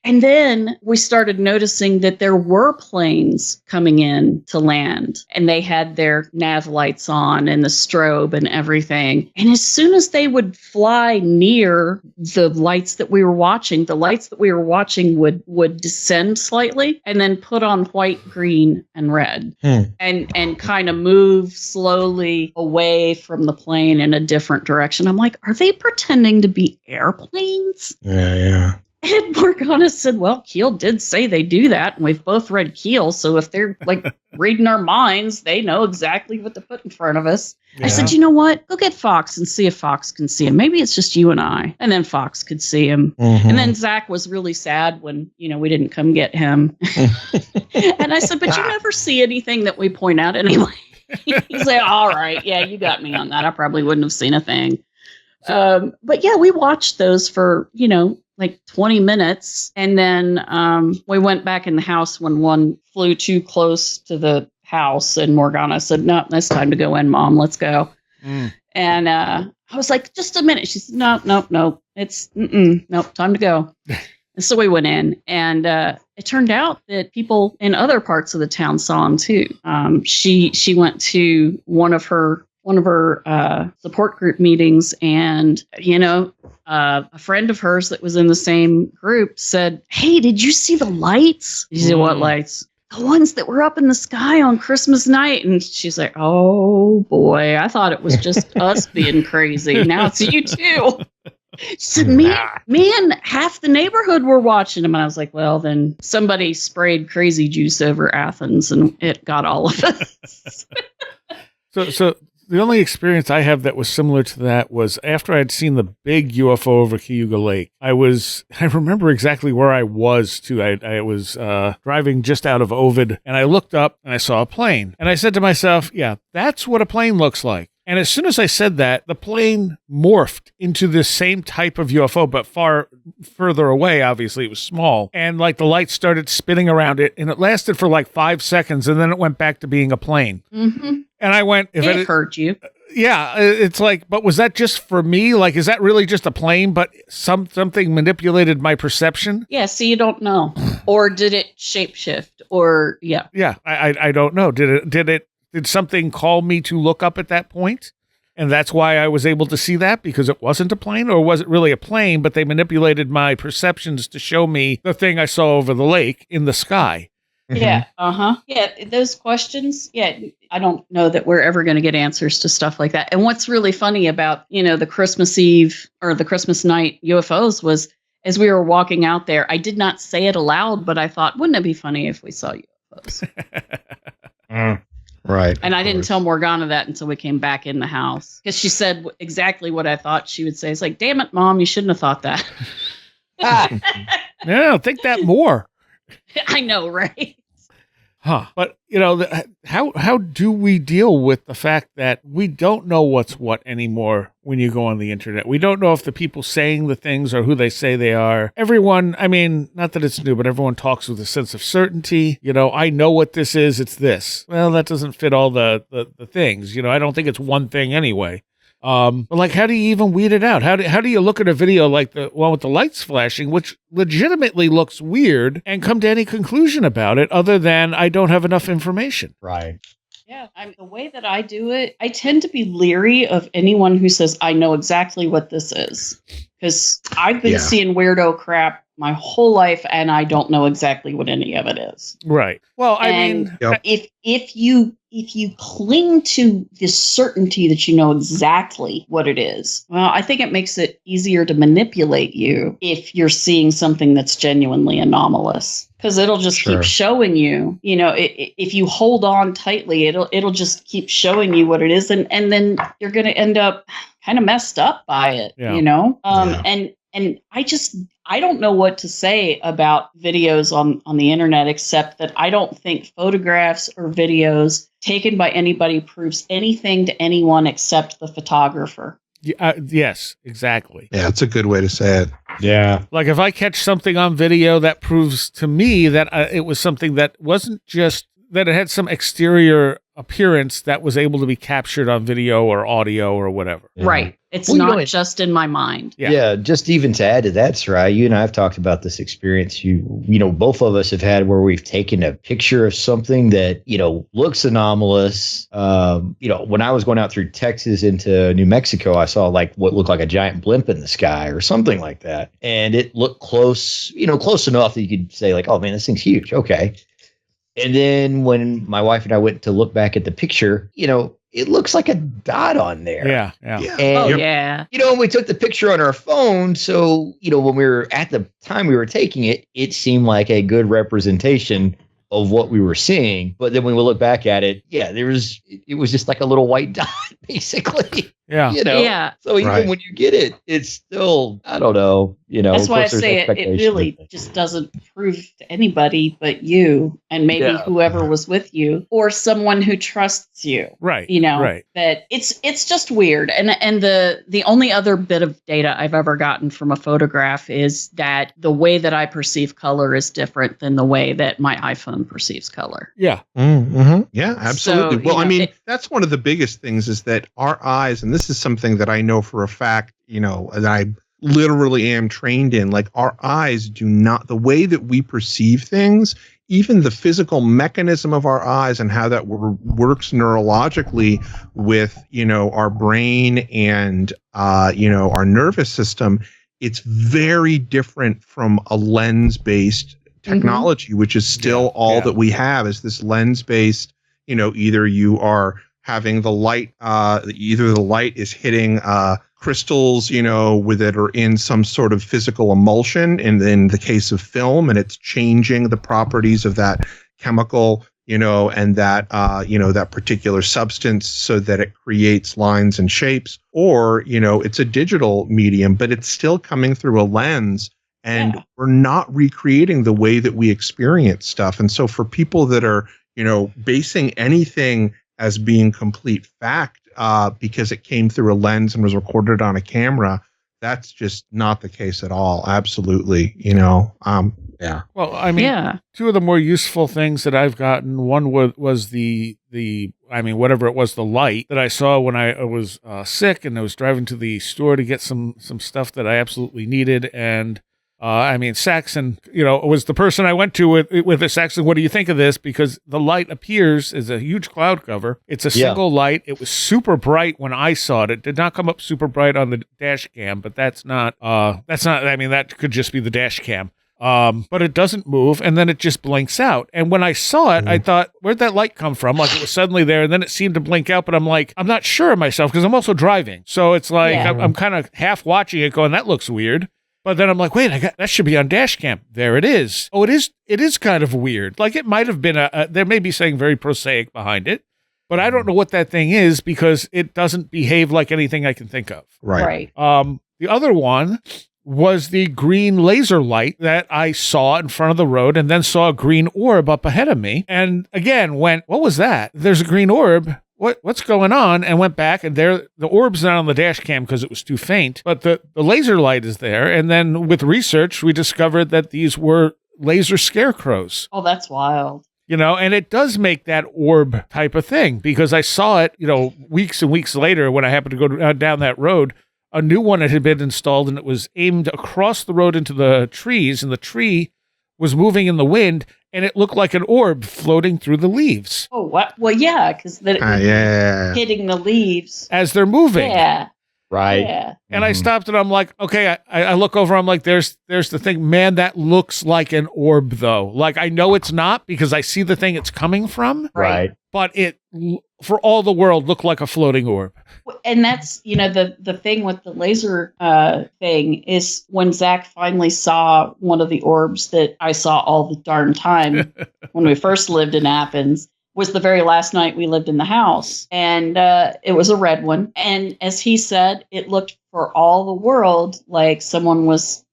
And then we started noticing that there were planes coming in to land, and they had their nav lights on and the strobe and everything. And as soon as they would fly near the lights that we were watching, the lights that we were watching would descend slightly and then put on white, green, and red, and kind of move slowly away from the plane in a different direction. I'm like, are they pretending to be airplanes? Yeah. And Morgana said, well, Keel did say they do that, and we've both read Keel, so if they're like reading our minds, they know exactly what to put in front of us. Yeah. I said, you know what? Go get Fox and see if Fox can see him. Maybe it's just you and I. And then Fox could see him. Mhm. And then Zach was really sad when, we didn't come get him. And I said, but you never see anything that we point out anyway. He's like, all right, yeah, you got me on that. I probably wouldn't have seen a thing. But yeah, we watched those for, like 20 minutes. And then we went back in the house when one flew too close to the house. And Morgana said, no, it's time to go in, Mom. Let's go. And I was like, just a minute. She said, no. It's nope, time to go. And so we went in, and it turned out that people in other parts of the town saw him too. She went to one of her support group meetings, and a friend of hers that was in the same group said, "Hey, did you see the lights?" She said, "What lights?" "The ones that were up in the sky on Christmas night." And she's like, "Oh boy, I thought it was just us being crazy. Now it's you too." She said, me and half the neighborhood were watching him. And I was like, well, then somebody sprayed crazy juice over Athens and it got all of us. So the only experience I have that was similar to that was after I'd seen the big UFO over Cayuga Lake. I remember exactly where I was too. I was driving just out of Ovid, and I looked up and I saw a plane. And I said to myself, yeah, that's what a plane looks like. And as soon as I said that, the plane morphed into this same type of UFO, but far further away. Obviously, it was small. And like the lights started spinning around it, and it lasted for like 5 seconds, and then it went back to being a plane. Mm-hmm. And I went, if it hurt you. Yeah, it's like, but was that just for me? Like, is that really just a plane, but something manipulated my perception? Yeah, so you don't know. Or did it shapeshift? Or, yeah. Yeah, I don't know. Did something call me to look up at that point? And that's why I was able to see that, because it wasn't a plane? Or was it really a plane, but they manipulated my perceptions to show me the thing I saw over the lake in the sky? Mm-hmm. Yeah, Yeah, those questions, I don't know that we're ever going to get answers to stuff like that. And what's really funny about, the Christmas Eve or the Christmas night UFOs was, as we were walking out there, I did not say it aloud, but I thought, wouldn't it be funny if we saw UFOs? Right. And I didn't tell Morgana that until we came back in the house, because she said exactly what I thought she would say. It's like, damn it, Mom, you shouldn't have thought that. No, think that more. I know, right? Huh. But, how do we deal with the fact that we don't know what's what anymore when you go on the internet? We don't know if the people saying the things are who they say they are. Everyone, I mean, not that it's new, but everyone talks with a sense of certainty. I know what this is. It's this. Well, that doesn't fit all the things. I don't think it's one thing anyway. But like, how do you even weed it out? How do you look at a video like the one with the lights flashing, which legitimately looks weird, and come to any conclusion about it other than I don't have enough information? Right. Yeah, the way that I do it, I tend to be leery of anyone who says, I know exactly what this is. Because I've been seeing weirdo crap my whole life, and I don't know exactly what any of it is. Right. Well, if you cling to this certainty that you know exactly what it is, well, I think it makes it easier to manipulate you if you're seeing something that's genuinely anomalous. Because it'll just keep showing you, if you hold on tightly, it'll just keep showing you what it is. And then you're going to end up kind of messed up by it, And I don't know what to say about videos on the internet, except that I don't think photographs or videos taken by anybody proves anything to anyone except the photographer. Yes, exactly. Yeah, that's a good way to say it. Yeah. Like if I catch something on video that proves to me that it was something that wasn't just that it had some exterior appearance that was able to be captured on video or audio or whatever. Yeah. Right. It's not just in my mind. Yeah. Just even to add to that, Sarai, you and I have talked about this experience. Both of us have had where we've taken a picture of something that, looks anomalous. When I was going out through Texas into New Mexico, I saw like what looked like a giant blimp in the sky or something like that. And it looked close enough that you could say like, oh man, this thing's huge. Okay. And then when my wife and I went to look back at the picture, it looks like a dot on there. Yeah. And, yeah. and we took the picture on our phone. So, when we were at the time we were taking it, it seemed like a good representation of what we were seeing. But then when we look back at it, it was just like a little white dot, basically. Yeah. Yeah. So even when you get it, it's still, I don't know, That's of why I course there's say it expectation. really just doesn't prove to anybody but you and maybe whoever was with you or someone who trusts you. Right. Right. That it's just weird. And the only other bit of data I've ever gotten from a photograph is that the way that I perceive color is different than the way that my iPhone perceives color. Yeah. Mm-hmm. Yeah, absolutely. So, well, that's one of the biggest things is that our eyes, and this is something that I know for a fact, that I literally am trained in, like our eyes do not, the way that we perceive things, even the physical mechanism of our eyes and how that works neurologically with, our brain and, our nervous system, it's very different from a lens-based technology, which is still all that we have is this lens-based, either you are having the light, either the light is hitting crystals, with it or in some sort of physical emulsion. And in the case of film, and it's changing the properties of that chemical, and that, that particular substance so that it creates lines and shapes, or, it's a digital medium, but it's still coming through a lens. And we're not recreating the way that we experience stuff. And so for people that are, basing anything as being complete fact because it came through a lens and was recorded on a camera, that's just not the case at all. Absolutely. Yeah. Well, two of the more useful things that I've gotten, one was the whatever it was, the light that I saw when I was sick and I was driving to the store to get some stuff that I absolutely needed. And Saxon, was the person I went to with a Saxon. What do you think of this? Because the light appears as a huge cloud cover. It's a single light. It was super bright when I saw it. It did not come up super bright on the dash cam, but that could just be the dash cam. But it doesn't move, and then it just blinks out. And when I saw it, I thought, where'd that light come from? Like, it was suddenly there, and then it seemed to blink out, but I'm like, I'm not sure of myself, because I'm also driving. So it's like, I'm kind of half watching it going, that looks weird. But then I'm like, wait, that should be on dash cam. There it is. Oh, it is kind of weird. Like, it might have been there may be something very prosaic behind it, but I don't know what that thing is because it doesn't behave like anything I can think of. Right. The other one was the green laser light that I saw in front of the road and then saw a green orb up ahead of me. And again, went, what was that? There's a green orb. What's going on? And went back, and there the orb's not on the dash cam because it was too faint, but the laser light is there. And then with research, we discovered that these were laser scarecrows. Oh, that's wild. And it does make that orb type of thing because I saw it, weeks and weeks later when I happened to go down that road. A new one that had been installed, and it was aimed across the road into the trees, and the tree was moving in the wind, and it looked like an orb floating through the leaves. Oh, what? Well, yeah, because hitting the leaves as they're moving. Yeah. Right. Yeah. And I stopped and I'm like, okay, I look over, I'm like, there's the thing. Man, that looks like an orb, though. Like, I know it's not because I see the thing it's coming from. Right. But it, for all the world, looked like a floating orb. And that's, the thing with the laser thing is when Zach finally saw one of the orbs that I saw all the darn time when we first lived in Athens, was the very last night we lived in the house. And it was a red one. And as he said, it looked for all the world like someone was,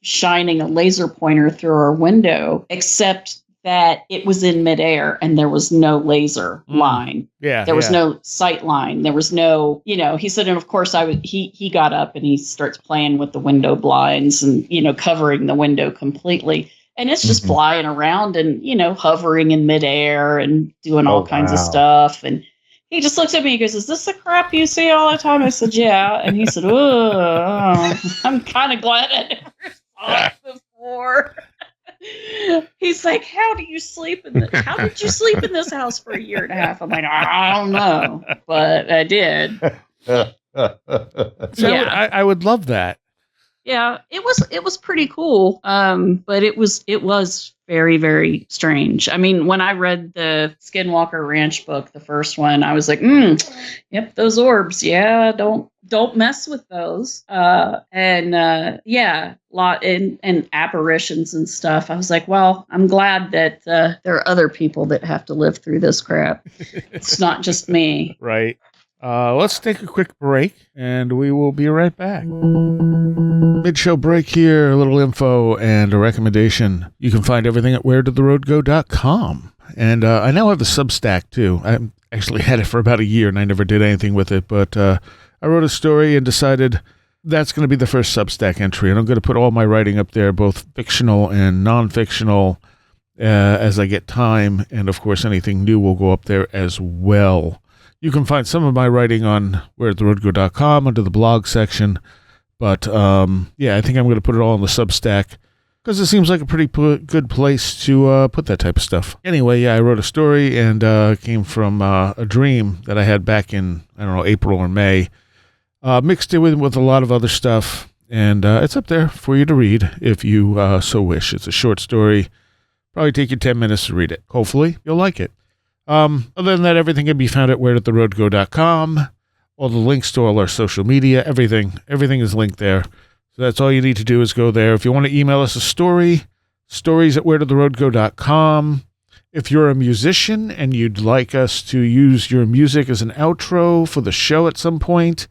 shining a laser pointer through our window, except that it was in midair and there was no laser line. Yeah. There was no sight line. There was no, he said, and of course he got up and he starts playing with the window blinds and, covering the window completely. And it's just flying around and, hovering in midair and doing all kinds of stuff. And he just looks at me and goes, is this the crap you see all the time? I said, yeah. And he said, oh, I'm kind of glad I never saw it before. He's like, how did you sleep in this house for a year and a half? I'm like, I don't know, but I did. So I would love that. Yeah, it was pretty cool. But it was very, very strange. I mean, when I read the Skinwalker Ranch book, the first one, I was like, yep, those orbs. Yeah, don't mess with those. And apparitions and stuff. I was like, well, I'm glad that there are other people that have to live through this crap. It's not just me. Right. Let's take a quick break, and we will be right back. Mid-show break here, a little info and a recommendation. You can find everything at wheredidtheroadgo.com. And I now have a Substack, too. I actually had it for about a year, and I never did anything with it. But I wrote a story and decided that's going to be the first Substack entry. And I'm going to put all my writing up there, both fictional and non-fictional, as I get time. And, of course, anything new will go up there as well. You can find some of my writing on wheretheroadgo.com under the blog section. But, I think I'm going to put it all on the Substack because it seems like a pretty good place to put that type of stuff. Anyway, I wrote a story and it came from a dream that I had back in, April or May. Mixed it with a lot of other stuff. And it's up there for you to read if you so wish. It's a short story. Probably take you 10 minutes to read it. Hopefully, you'll like it. Other than that, everything can be found at wheredidtheroadgo.com. All the links to all our social media, everything is linked there. So that's all you need to do is go there. If you want to email us a story, stories at wheredidtheroadgo.com. If you're a musician and you'd like us to use your music as an outro for the show at some point,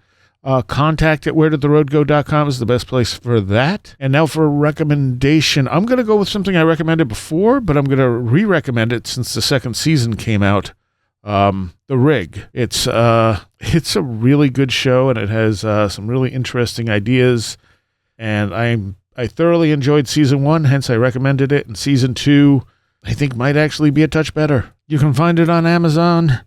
contact at wheredidtheroadgo.com is the best place for that. And now for a recommendation. I'm going to go with something I recommended before, but I'm going to re-recommend it since the second season came out. The Rig. It's a really good show, and it has some really interesting ideas. And I thoroughly enjoyed season 1, hence I recommended it. And season 2, I think might actually be a touch better. You can find it on Amazon.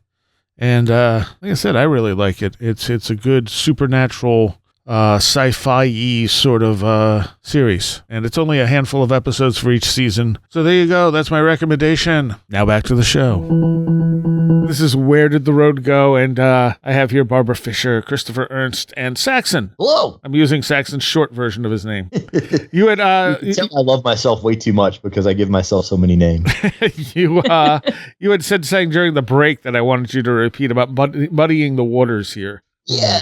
And like I said, I really like it. It's a good supernatural sci-fi-y sort of series. And it's only a handful of episodes for each season. So there you go. That's my recommendation. Now back to the show. This is Where Did the Road Go? And I have here Barbara Fisher, Christopher Ernst, and Saxon. Hello. I'm using Saxon's short version of his name. You had I love myself way too much because I give myself so many names. you had said something during the break that I wanted you to repeat about muddying the waters here. Yeah,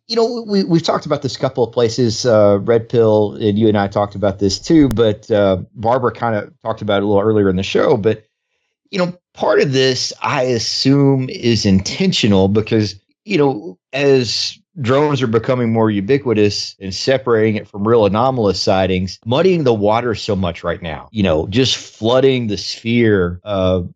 we've talked about this a couple of places. Red Pill, and you and I talked about this too, but Barbara kind of talked about it a little earlier in the show. But, part of this, I assume, is intentional because, as drones are becoming more ubiquitous and separating it from real anomalous sightings, muddying the water so much right now, just flooding the sphere,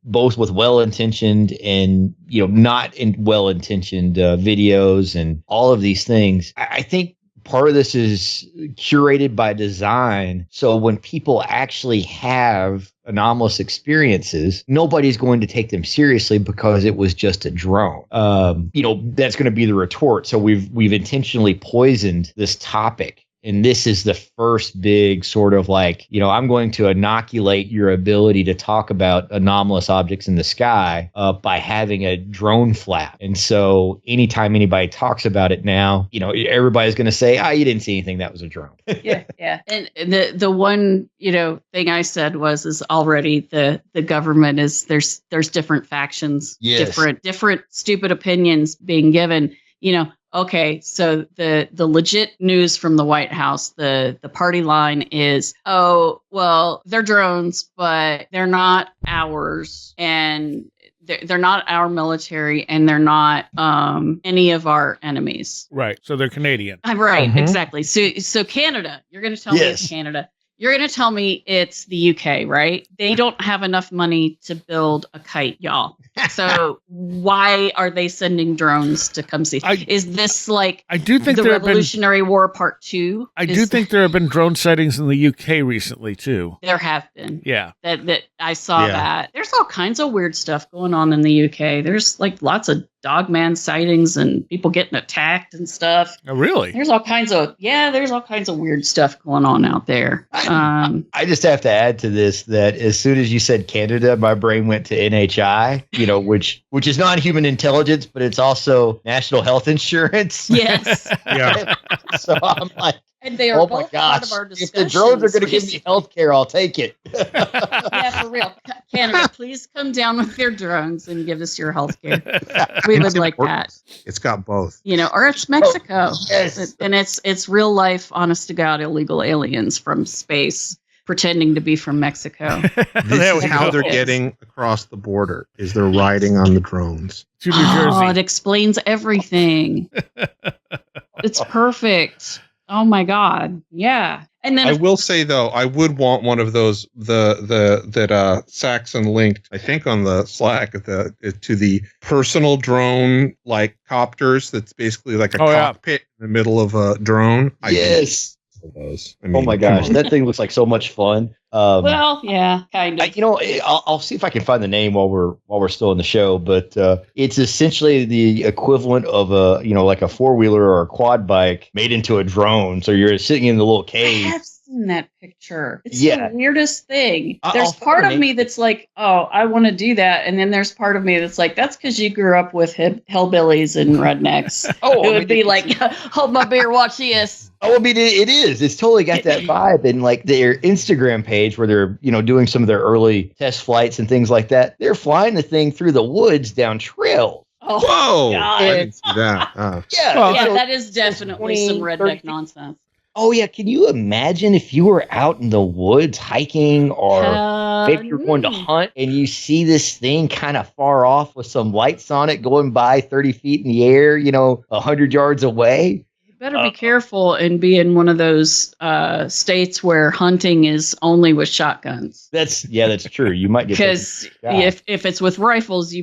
both with well-intentioned and, not well-intentioned videos and all of these things. I think part of this is curated by design. So when people actually have anomalous experiences, nobody's going to take them seriously because it was just a drone. That's going to be the retort. So we've intentionally poisoned this topic. And this is the first big sort of I'm going to inoculate your ability to talk about anomalous objects in the sky by having a drone flap. And so anytime anybody talks about it now, everybody's going to say, you didn't see anything. That was a drone. Yeah. And the one, thing I said is already the government is there's different factions, yes. different stupid opinions being given, Okay, so the legit news from the White House, the party line is, they're drones, but they're not ours, and they're not our military, and they're not any of our enemies. Right, so they're Canadian. Right, exactly. So Canada, you're going to tell me it's Canada. You're going to tell me it's the UK, right? They don't have enough money to build a kite, y'all. So why are they sending drones to come see? Is this I do think the Revolutionary War Part 2? I do think there have been drone sightings in the UK recently, too. There have been. Yeah. That I saw that. There's all kinds of weird stuff going on in the UK. There's lots of dogman sightings and people getting attacked and stuff. Oh, really? There's all kinds of weird stuff going on out there. I just have to add to this that as soon as you said Canada, my brain went to NHI, which is not human intelligence, but it's also national health insurance. Yes. Yeah. So I'm like, And they are Oh my both part gosh! of our If discussion. the drones are going to give me health care, I'll take it. Yeah, for real. Canada, please come down with your drones and give us your health care. We would like that. It's got both. Or it's Mexico. Yes. And it's real life, honest to God, illegal aliens from space pretending to be from Mexico. This is how they're getting across the border, is they're riding on the drones. To New Jersey. It explains everything. It's perfect. Oh my God. Yeah. And then I will say though, I would want one of those that Saxon linked, I think on the Slack to the personal drone like copters. That's basically like a cockpit in the middle of a drone. Yes. Those. Oh my gosh, that thing looks like so much fun. Well, yeah, kind of. I'll see if I can find the name while we're still in the show. But it's essentially the equivalent of like a 4-wheeler or a quad bike made into a drone. So you're sitting in the little cave. I have seen that picture. It's Yeah. the weirdest thing. There's I'll part find of the me that's like, oh, I want to do that, and then there's part of me that's like, that's because you grew up with hillbillies and rednecks. It would be like, hold my beer, watch this. Oh, I mean, it is. It's totally got that vibe. And like their Instagram page where they're, doing some of their early test flights and things like that, they're flying the thing through the woods down trails. Oh, whoa! God. I didn't see that. Yeah, that is definitely some 20, redneck 30. nonsense. Oh, yeah. Can you imagine if you were out in the woods hiking or maybe you're going to hunt and you see this thing kind of far off with some lights on it going by 30 feet in the air, 100 yards away? You better be careful and be in one of those states where hunting is only with shotguns. That's true. You might get because if it's with rifles,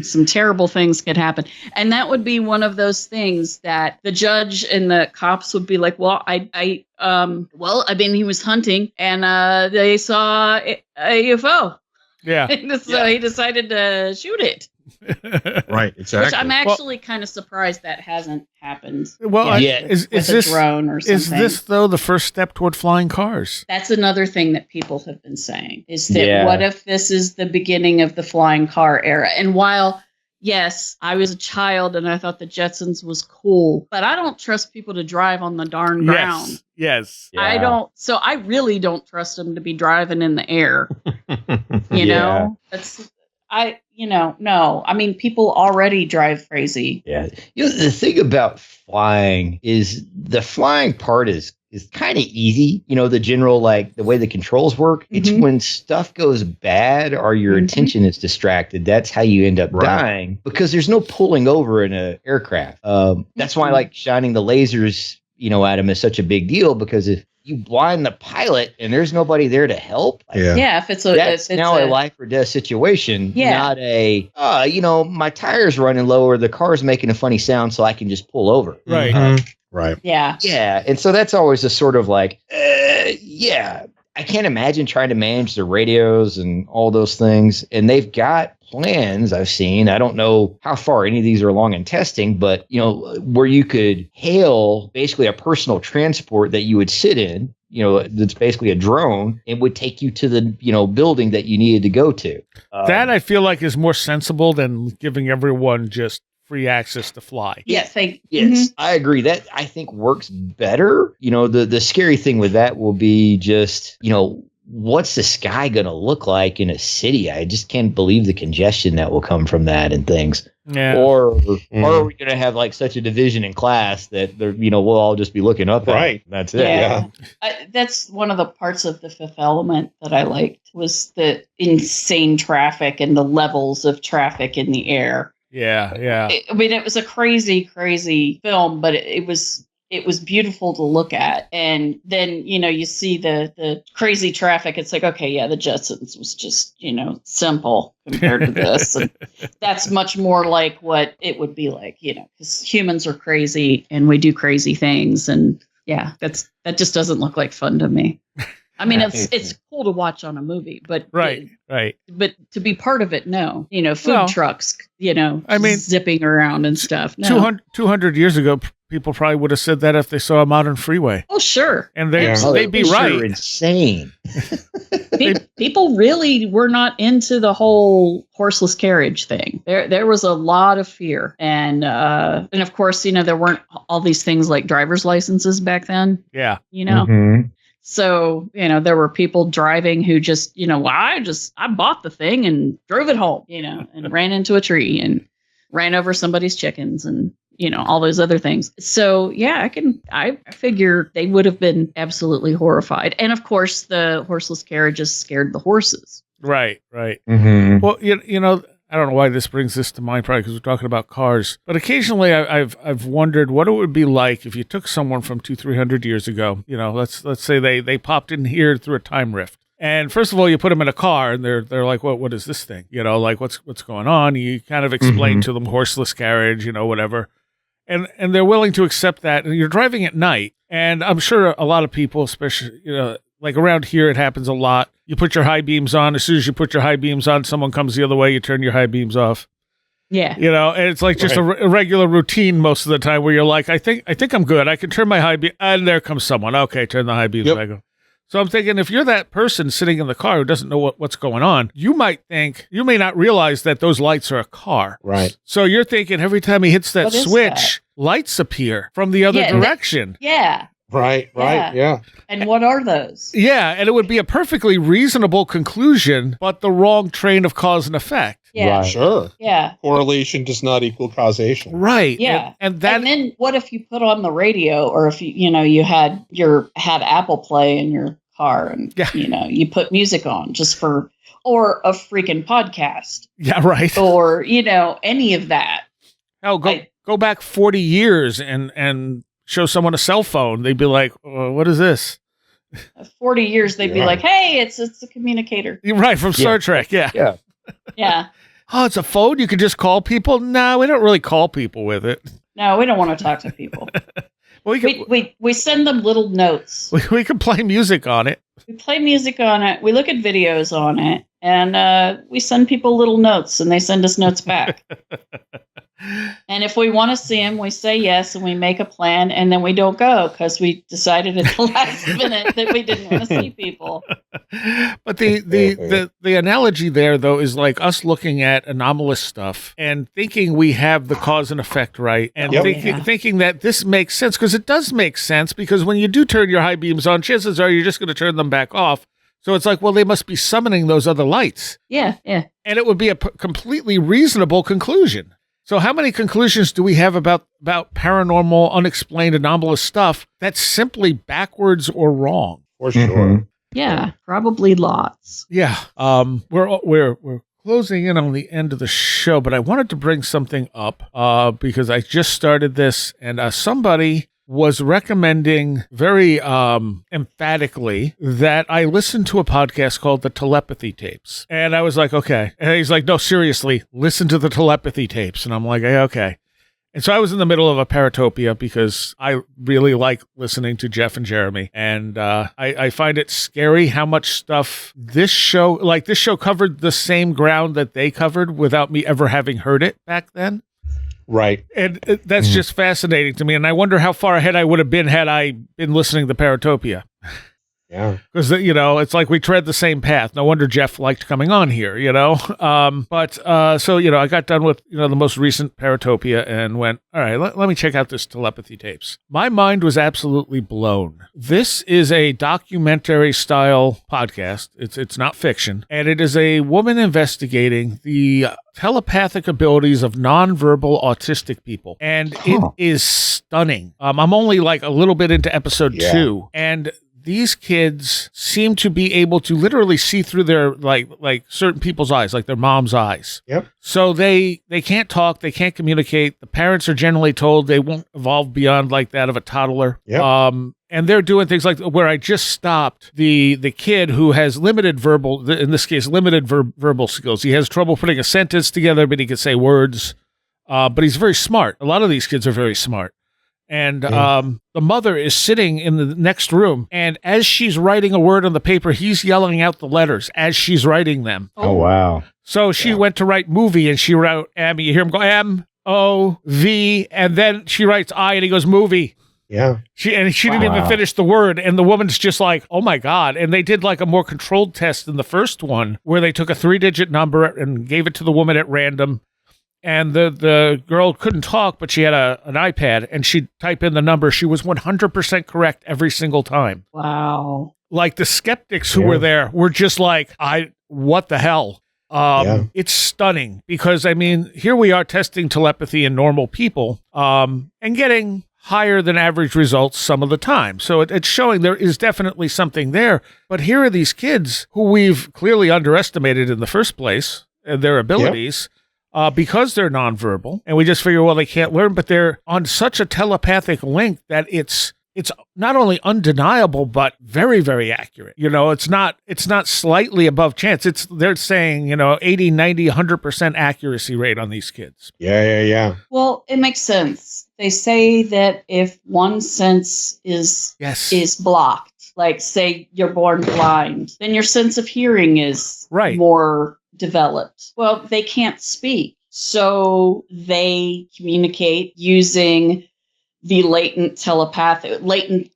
some terrible things could happen, and that would be one of those things that the judge and the cops would be like, well, he was hunting and they saw a UFO. Yeah. So he decided to shoot it. Right, exactly. Which I'm actually kind of surprised that hasn't happened. Well, is this a drone or something? Is this though the first step toward flying cars? That's another thing that people have been saying is that what if this is the beginning of the flying car era? And while yes, I was a child and I thought the Jetsons was cool, but I don't trust people to drive on the darn ground. Yes. Yeah. I don't. So I really don't trust them to be driving in the air. You know, no. I mean, people already drive crazy. Yeah. The thing about flying is the flying part is kind of easy. The general, like the way the controls work. It's when stuff goes bad or your attention is distracted. That's how you end up dying because there's no pulling over in an aircraft. That's why like shining the lasers, at them is such a big deal because if you blind the pilot and there's nobody there to help. If it's a life or death situation, not a, my tire's running low or the car's making a funny sound so I can just pull over. Right. Right. Yeah. Yeah. And so that's always a sort of like, I can't imagine trying to manage the radios and all those things. And they've got plans I've seen. I don't know how far any of these are along in testing, but where you could hail basically a personal transport that you would sit in, that's basically a drone and would take you to the, building that you needed to go to. That I feel like is more sensible than giving everyone just free access to fly. Yes. I agree. That I think works better. The scary thing with that will be just, what's the sky going to look like in a city? I just can't believe the congestion that will come from that and things. Yeah. Or are we going to have like such a division in class that we'll all just be looking up at it. That's it. Yeah. That's one of the parts of the Fifth Element that I liked was the insane traffic and the levels of traffic in the air. Yeah. It was a crazy, crazy film, but it was beautiful to look at. And then, you see the crazy traffic. It's like, okay, yeah, the Jetsons was just, simple compared to this. And that's much more like what it would be like, because humans are crazy and we do crazy things. And yeah, that just doesn't look like fun to me. I mean, it's cool to watch on a movie, but right. But to be part of it, no. Food trucks, zipping around and stuff. No. 200 years ago, people probably would have said that if they saw a modern freeway. Oh, sure. And Absolutely. they'd be right. Sure, insane. People really were not into the whole horseless carriage thing. There was a lot of fear, and of course, there weren't all these things like driver's licenses back then. Yeah, Mhm. So there were people driving who just I bought the thing and drove it home, and ran into a tree and ran over somebody's chickens and all those other things. So yeah, I figure they would have been absolutely horrified. And of course the horseless carriages scared the horses. right. Mhm. Well, I don't know why this brings this to mind, probably because we're talking about cars. But occasionally, I've wondered what it would be like if you took someone from 200-300 years ago. Let's say they popped in here through a time rift. And first of all, you put them in a car, and they're like, "What is this thing? Like what's going on?" You kind of explain to them horseless carriage, whatever, and they're willing to accept that. And you're driving at night, and I'm sure a lot of people, especially like around here, it happens a lot. You put your high beams on. As soon as you put your high beams on, someone comes the other way. You turn your high beams off. Yeah. And it's like just a regular routine most of the time where you're like, I think I'm good. I can turn my high beam, and there comes someone. Okay, turn the high beams back on. So I'm thinking, if you're that person sitting in the car who doesn't know what's going on, you may not realize that those lights are a car. Right. So you're thinking every time he hits that What is switch, lights appear from the other direction. Yeah. Right. Yeah. And what are those? Yeah, and it would be a perfectly reasonable conclusion, but the wrong train of cause and effect. Yeah. Right. Sure. Yeah. Correlation does not equal causation. Right. Yeah. And then what if you put on the radio, or if you had Apple Play in your car, and you put music on or a freaking podcast. Yeah, right. Or any of that. Oh, go back 40 years and show someone a cell phone. They'd be like, "What is this?" 40 years, they'd be like, "Hey, it's a communicator." You're right, from Star Trek. Yeah. Yeah. Oh, it's a phone? You can just call people? No, we don't really call people with it. No, we don't want to talk to people. Well, we send them little notes. We can play music on it. We play music on it. We look at videos on it, and we send people little notes, and they send us notes back. And if we want to see them, we say yes, and we make a plan, and then we don't go because we decided at the last minute that we didn't want to see people. But the analogy there, though, is like us looking at anomalous stuff and thinking we have the cause and effect right, and thinking that this makes sense, because it does make sense, because when you do turn your high beams on, chances are you're just going to turn them back off. So it's like, well, they must be summoning those other lights. Yeah. And it would be a completely reasonable conclusion. So how many conclusions do we have about paranormal, unexplained, anomalous stuff that's simply backwards or wrong? For sure. Yeah, probably lots. Yeah. We're closing in on the end of the show, but I wanted to bring something up because I just started this, and somebody was recommending very emphatically that I listen to a podcast called the Telepathy Tapes. And I was like, okay. And he's like, no, seriously, listen to the Telepathy Tapes. And I'm like, hey, okay. And so I was in the middle of a paratopia because I really like listening to Jeff and Jeremy. And I find it scary how much stuff this show covered the same ground that they covered without me ever having heard it back then. Right. And that's just fascinating to me. And I wonder how far ahead I would have been had I been listening to Paratopia. Yeah. Because, it's like we tread the same path. No wonder Jeff liked coming on here, So, I got done with, the most recent Paratopia and went, all right, let me check out this Telepathy Tapes. My mind was absolutely blown. This is a documentary style podcast. It's not fiction. And it is a woman investigating the telepathic abilities of nonverbal autistic people. And it is stunning. I'm only like a little bit into episode 2. And these kids seem to be able to literally see through their like certain people's eyes, like their mom's eyes. Yep. So they can't talk, they can't communicate. The parents are generally told they won't evolve beyond like that of a toddler. Yep. And they're doing things like where I just stopped the kid who has limited verbal, in this case, limited verbal skills. He has trouble putting a sentence together, but he can say words. But he's very smart. A lot of these kids are very smart. And the mother is sitting in the next room, and as she's writing a word on the paper, he's yelling out the letters as she's writing them. Oh, wow. So she went to write movie, and she wrote M. You hear him go, M, M-O-V, and then she writes I, and he goes, movie. Yeah. She didn't even finish the word, and the woman's just like, oh my God. And they did like a more controlled test in the first one where they took a 3-digit number and gave it to the woman at random. And the girl couldn't talk, but she had an iPad, and she'd type in the number. She was 100% correct every single time. Wow. Like the skeptics who were there were just like, what the hell? It's stunning because, I mean, here we are testing telepathy in normal people and getting higher than average results some of the time. So it's showing there is definitely something there. But here are these kids who we've clearly underestimated in the first place, their abilities, because they're nonverbal. And we just figure, well, they can't learn, but they're on such a telepathic link that it's not only undeniable, but very, very accurate. You know, it's not slightly above chance. They're saying, 80, 90, 100% accuracy rate on these kids. Yeah. Well, it makes sense. They say that if one sense is blocked, like say you're born blind, then your sense of hearing is more developed. Well, they can't speak. So they communicate using the latent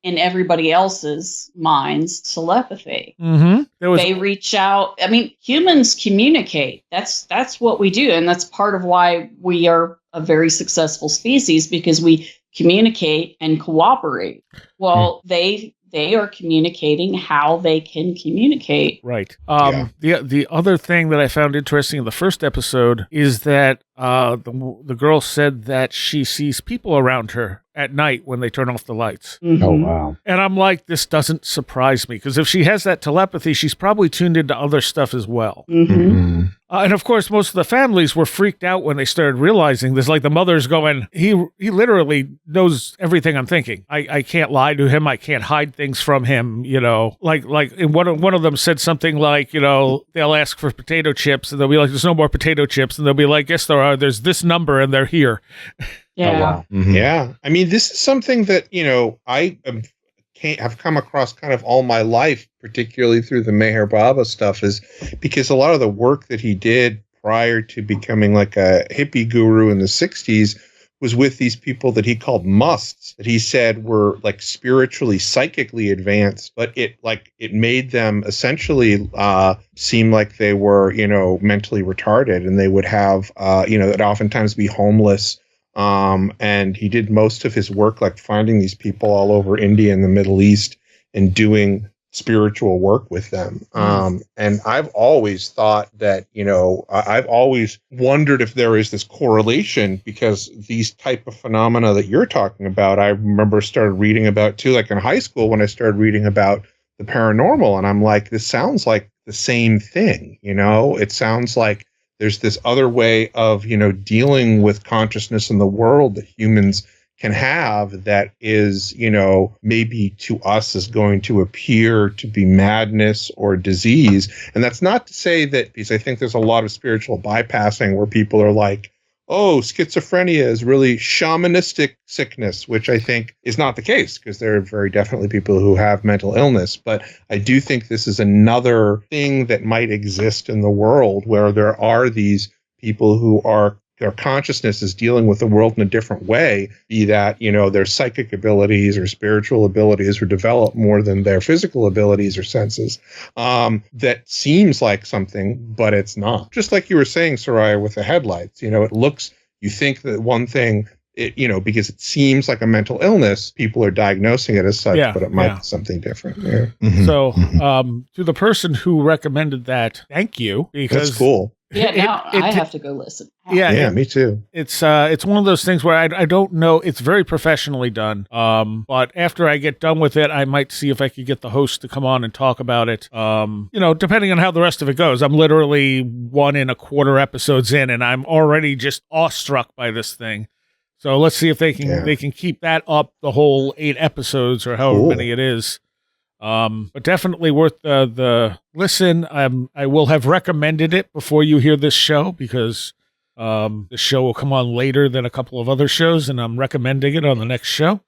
in everybody else's minds telepathy. Mm-hmm. They reach out. I mean, humans communicate. That's what we do, and that's part of why we are a very successful species, because we communicate and cooperate. Well, they are communicating how they can communicate. Right. The other thing that I found interesting in the first episode is that the girl said that she sees people around her at night when they turn off the lights. Mm-hmm. Oh, wow. And I'm like, this doesn't surprise me, because if she has that telepathy, she's probably tuned into other stuff as well. Mm-hmm. And of course, most of the families were freaked out when they started realizing this. Like the mother's going, he literally knows everything I'm thinking. I can't lie to him. I can't hide things from him. Like and one of them said something like, they'll ask for potato chips, and they'll be like, there's no more potato chips, and they'll be like, yes, there are. There's this number, and they're here. Yeah. Oh, wow. Mm-hmm. Yeah. I mean, this is something that, I have come across kind of all my life, particularly through the Meher Baba stuff, is because a lot of the work that he did prior to becoming like a hippie guru in the 60s was with these people that he called musts, that he said were like spiritually, psychically advanced, but it made them essentially seem like they were, mentally retarded, and they would have, that oftentimes be homeless. And he did most of his work like finding these people all over India and the Middle East and doing spiritual work with them. And I've always thought that, I've always wondered if there is this correlation, because these type of phenomena that you're talking about, I remember started reading about too, like in high school when I started reading about the paranormal, and I'm like, this sounds like the same thing. It sounds like there's this other way of, dealing with consciousness in the world that humans can have that is, maybe to us is going to appear to be madness or disease. And that's not to say that, because I think there's a lot of spiritual bypassing where people are like, oh, schizophrenia is really shamanistic sickness, which I think is not the case, because there are very definitely people who have mental illness. But I do think this is another thing that might exist in the world, where there are these people who are, their consciousness is dealing with the world in a different way, be that, their psychic abilities or spiritual abilities are developed more than their physical abilities or senses. That seems like something, but it's not. Just like you were saying, Soraya, with the headlights, it looks, you think that one thing, because it seems like a mental illness, people are diagnosing it as such, but it might be something different. Yeah. Mm-hmm. So, to the person who recommended that, thank you, because that's cool. Yeah, now I have to go listen. Yeah, me too. It's one of those things where I don't know. It's very professionally done. But after I get done with it, I might see if I could get the host to come on and talk about it. Depending on how the rest of it goes. I'm literally 1 1/4 episodes in, and I'm already just awestruck by this thing. So let's see if they can keep that up the whole 8 episodes or however many it is. But definitely worth the listen. I will have recommended it before you hear this show, because the show will come on later than a couple of other shows, and I'm recommending it on the next show.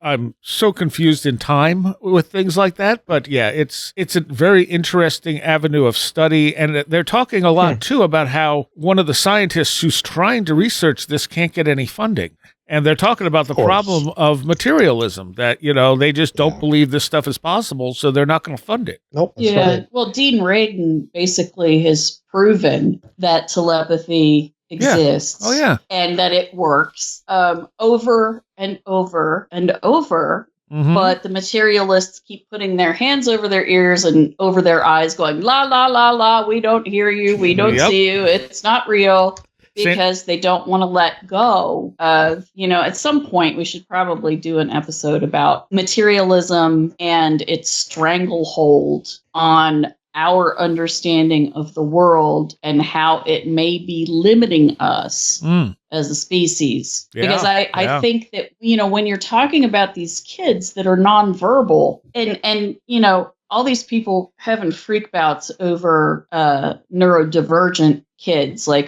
I'm so confused in time with things like that. But yeah, it's a very interesting avenue of study. And they're talking a lot, too, about how one of the scientists who's trying to research this can't get any funding. And they're talking about the problem of materialism, that, they just don't believe this stuff is possible, so they're not going to fund it. Nope. That's right. Well, Dean Radin basically has proven that telepathy exists. Oh, yeah. And that it works over and over and over. Mhm. But the materialists keep putting their hands over their ears and over their eyes going, la, la, la, la, we don't hear you, we don't see you, it's not real. Because they don't want to let go of, at some point we should probably do an episode about materialism and its stranglehold on our understanding of the world and how it may be limiting us as a species. Yeah, because I think that, when you're talking about these kids that are nonverbal and all these people having freak bouts over neurodivergent kids, like,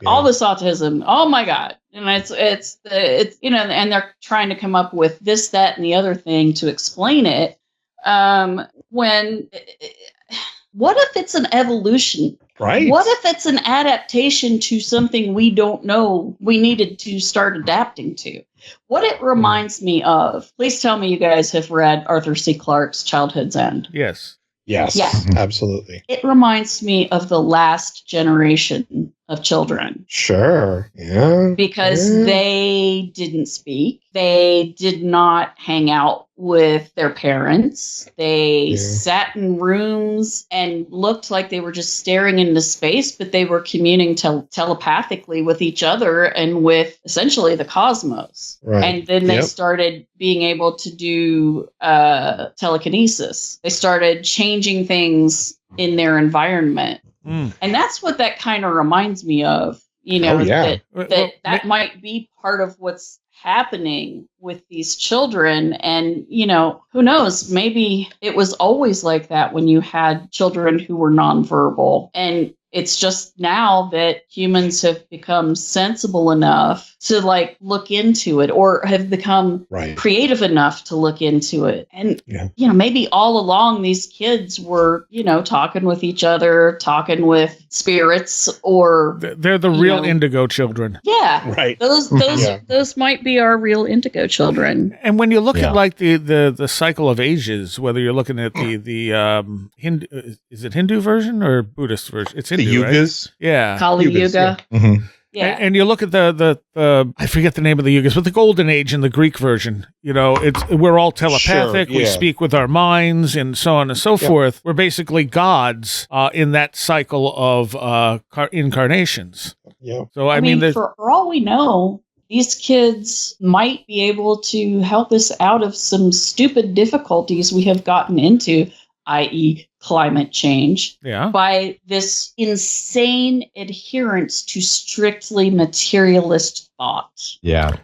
all this autism, oh my God. And it's and they're trying to come up with this, that, and the other thing to explain it. What if it's an evolution? Right. What if it's an adaptation to something we don't know we needed to start adapting to? What it reminds me of, please tell me you guys have read Arthur C. Clarke's Childhood's End. Yes. Yes. Yeah. Absolutely. It reminds me of the last generation of children. Sure. Yeah. Because they didn't speak. They did not hang out with their parents. They sat in rooms and looked like they were just staring into space, but they were communing telepathically with each other and with essentially the cosmos. Right. And then they started being able to do telekinesis. They started changing things in their environment. And that's what that kind of reminds me of, that might be part of what's happening with these children. And, who knows, maybe it was always like that when you had children who were nonverbal. And it's just now that humans have become sensible enough to look into it, or have become creative enough to look into it. And, maybe all along these kids were, talking with each other, talking with spirits, or they're the real indigo children. Yeah. Right. Those might be our real indigo children. And when you look at the cycle of ages, whether you're looking at the Hindu, is it Hindu version or Buddhist version? It's Hindu, the yugas. Right? Yeah. Kali Yuga. Yeah. Mm-hmm. Yeah. And you look at the I forget the name of the yugas, but the golden age in the Greek version, we're all telepathic. We speak with our minds and so on and so forth. We're basically gods in that cycle of incarnations. Yeah. So I mean, for all we know, these kids might be able to help us out of some stupid difficulties we have gotten into, i.e. climate change, by this insane adherence to strictly materialist thought. Yeah.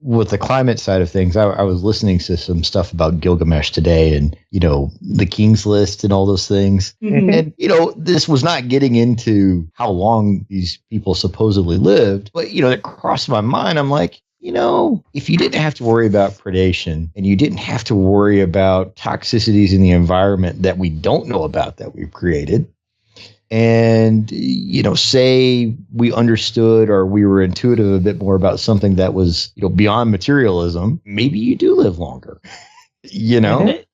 With the climate side of things, I was listening to some stuff about Gilgamesh today, and, the King's List and all those things. Mm-hmm. And, this was not getting into how long these people supposedly lived, but, it crossed my mind. I'm like, if you didn't have to worry about predation and you didn't have to worry about toxicities in the environment that we don't know about that we've created, and, say we understood or we were intuitive a bit more about something that was, beyond materialism, maybe you do live longer.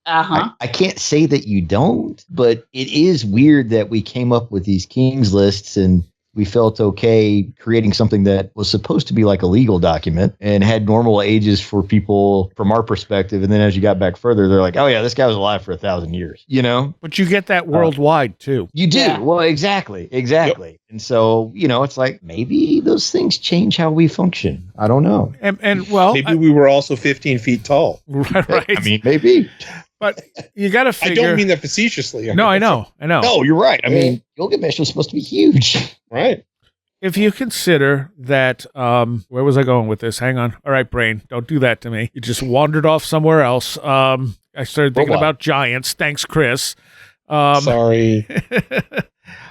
I can't say that you don't, but it is weird that we came up with these King's Lists and we felt okay creating something that was supposed to be like a legal document and had normal ages for people from our perspective. And then as you got back further, they're like, oh yeah, this guy was alive for 1,000 years, But you get that worldwide too. You do. Yeah. Well, exactly. Yep. And so, it's like maybe those things change how we function. I don't know. And well, maybe we were also 15 feet tall. Right. I mean, maybe. But you got to figure. I don't mean that facetiously. No, I know. No, you're right. I mean, Gilgamesh was supposed to be huge. Right. If you consider that, where was I going with this? Hang on. All right, brain, don't do that to me. You just wandered off somewhere else. I started thinking about giants. Thanks, Chris. Sorry.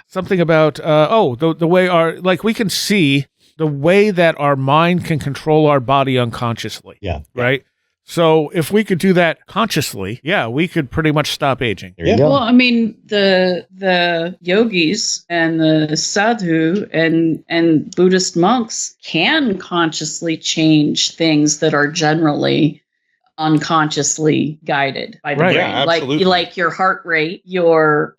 Something about, the way we can see the way that our mind can control our body unconsciously. Yeah. Right? So if we could do that consciously, we could pretty much stop aging. There you go. Well, I mean, the yogis and the sadhu and Buddhist monks can consciously change things that are generally unconsciously guided by the Right. brain. Yeah, absolutely. Like your heart rate, your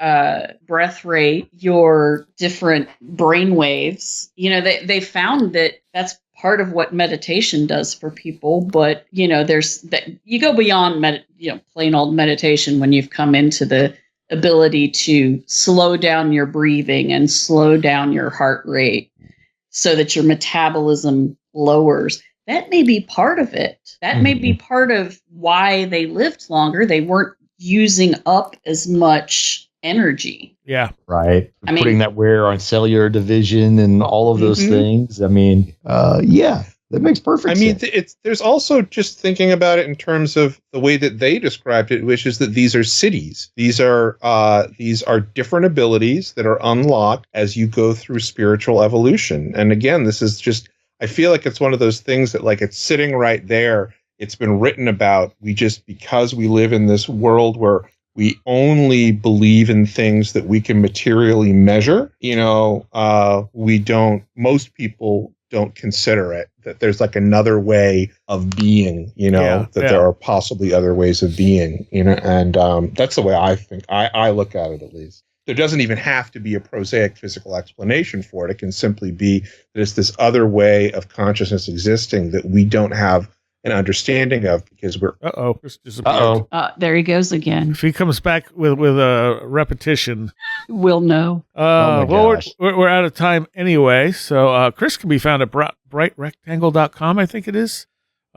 breath rate, your different brain waves. They found that that's part of what meditation does for people, but there's that you go beyond plain old meditation when you've come into the ability to slow down your breathing and slow down your heart rate so that your metabolism lowers. That may be part of it. That may be part of why they lived longer. They weren't using up as much energy. Yeah. Right. I mean- Putting that wear on cellular division and all of those things. I mean, that makes perfect sense. There's also just thinking about it in terms of the way that they described it, which is that these are cities. These are different abilities that are unlocked as you go through spiritual evolution. And again, this is just, I feel like it's one of those things that, like, it's sitting right there. It's been written about. Because we live in this world where we only believe in things that we can materially measure, most people don't consider it, that there's like another way of being, there are possibly other ways of being, and that's the way I think, I look at it, at least. There doesn't even have to be a prosaic physical explanation for it. It can simply be that it's this other way of consciousness existing that we don't have an understanding of because we're... Just disappeared. There he goes again. If he comes back with a repetition, We'll know. gosh. We're out of time anyway. So Chris can be found at brightrectangle.com, I think it is.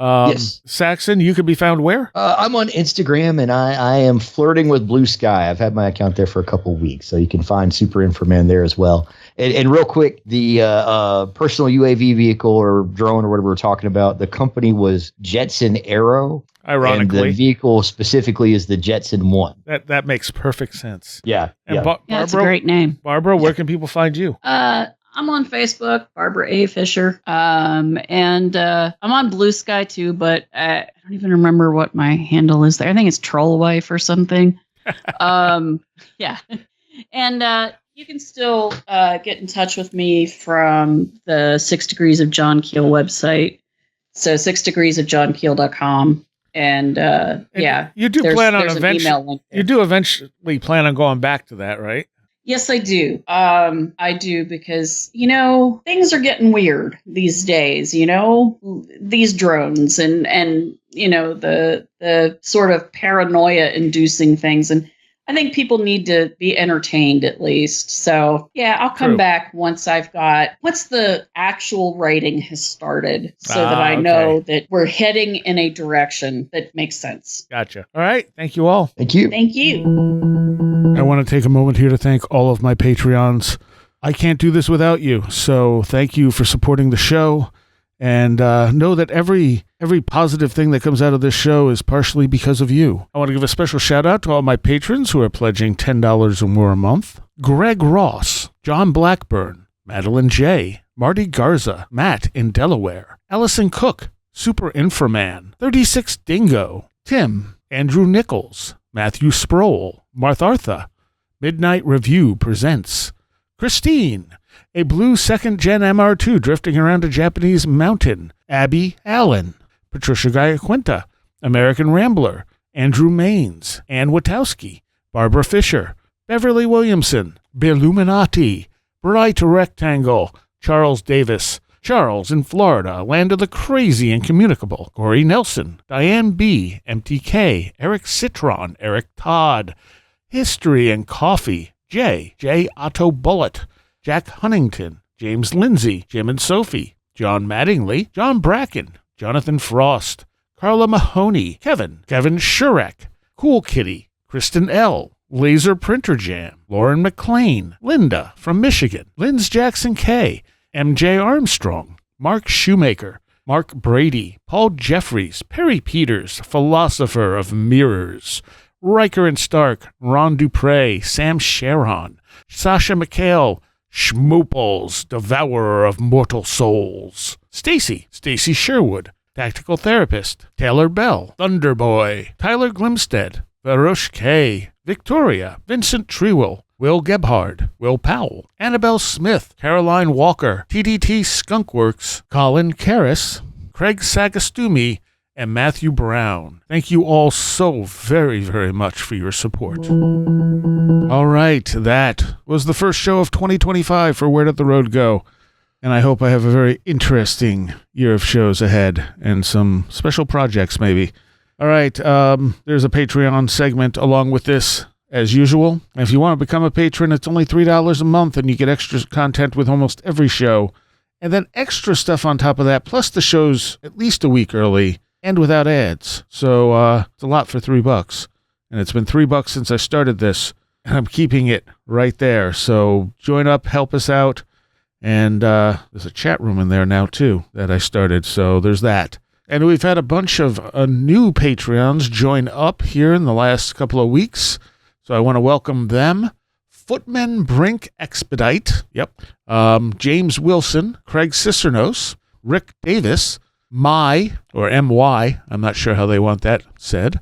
Yes. Saxon, you can be found where? I'm on Instagram, and I am flirting with Blue Sky. I've had my account there for a couple of weeks, so you can find Super Inframan there as well. And real quick, the personal UAV vehicle or drone or whatever we're talking about, the company was Jetson Arrow. Ironically. And the vehicle specifically is the Jetson 1. That makes perfect sense. Yeah. And yeah. That's a great name. Barbara, where can people find you? I'm on Facebook, Barbara A. Fisher. And I'm on Blue Sky too, but I don't even remember what my handle is there. I think it's Trollwife or something. Yeah. And you can still get in touch with me from the 6 Degrees of John Keel website. So 6degreesofjohnkeel.com. And you do there's plan on an eventually. email link there. You do eventually plan on going back to that, right? Yes, I do. I do because, things are getting weird these days, these drones and the sort of paranoia inducing things. And I think people need to be entertained at least. So, I'll come back once the actual writing has started so that I know that we're heading in a direction that makes sense. Gotcha. All right. Thank you all. Thank you. Thank you. I want to take a moment here to thank all of my Patreons. I can't do this without you. So thank you for supporting the show. And know that every positive thing that comes out of this show is partially because of you. I want to give a special shout out to all my patrons who are pledging $10 or more a month. Greg Ross, John Blackburn, Madeline J., Marty Garza, Matt in Delaware, Allison Cook, Super Inframan, 36 Dingo, Tim, Andrew Nichols, Matthew Sproul, Marthartha, Midnight Review Presents, Christine, a blue second-gen MR2 drifting around a Japanese mountain, Abby Allen, Patricia Gayaquinta, American Rambler, Andrew Maines, Ann Witowski, Barbara Fisher, Beverly Williamson, Billuminati, Bright Rectangle, Charles Davis, Charles in Florida, Land of the Crazy and Communicable, Corey Nelson, Diane B., MTK, Eric Citron, Eric Todd, History and Coffee, J. Otto Bullitt, Jack Huntington, James Lindsay, Jim and Sophie, John Mattingly, John Bracken, Jonathan Frost, Carla Mahoney, Kevin Shurek, Cool Kitty, Kristen L., Laser Printer Jam, Lauren McLean, Linda from Michigan, Linz Jackson K., MJ Armstrong, Mark Shoemaker, Mark Brady, Paul Jeffries, Perry Peters, Philosopher of Mirrors, Riker and Stark, Ron Dupre, Sam Sharon, Sasha McHale, Schmooples, Devourer of Mortal Souls. Stacy Sherwood, Tactical Therapist. Taylor Bell, Thunderboy. Tyler Glimstead, Varosh K. Victoria, Vincent Treewell, Will Gebhard, Will Powell, Annabelle Smith, Caroline Walker, TDT Skunkworks, Colin Karras, Craig Sagastumi, and Matthew Brown. Thank you all so very, very much for your support. All right, that was the first show of 2025 for Where Did the Road Go? And I hope I have a very interesting year of shows ahead and some special projects maybe. All right, there's a Patreon segment along with this as usual. If you want to become a patron, it's only $3 a month and you get extra content with almost every show. And then extra stuff on top of that, plus the shows at least a week early and without ads. So it's a lot for $3. And it's been $3 since I started this, and I'm keeping it right there. So join up, help us out. And there's a chat room in there now, too, that I started. So there's that. And we've had a bunch of new Patreons join up here in the last couple of weeks. So I want to welcome them. Footman Brink Expedite. Yep. James Wilson, Craig Cicernos, Rick Davis, My, or M-Y, I'm not sure how they want that said,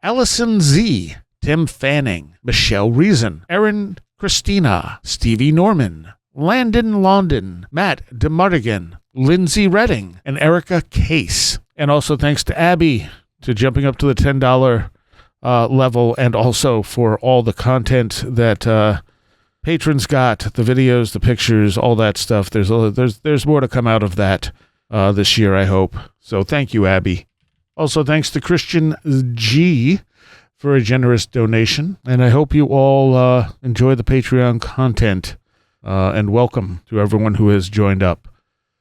Allison Z, Tim Fanning, Michelle Reason, Erin Christina, Stevie Norman, Landon London, Matt DeMartigan, Lindsay Redding, and Erica Case. And also thanks to Abby to jumping up to the $10 level, and also for all the content that patrons got, the videos, the pictures, all that stuff. There's more to come out of that this year, I hope. So thank you, Abby. Also thanks to Christian G for a generous donation, and I hope you all enjoy the Patreon content, and welcome to everyone who has joined up.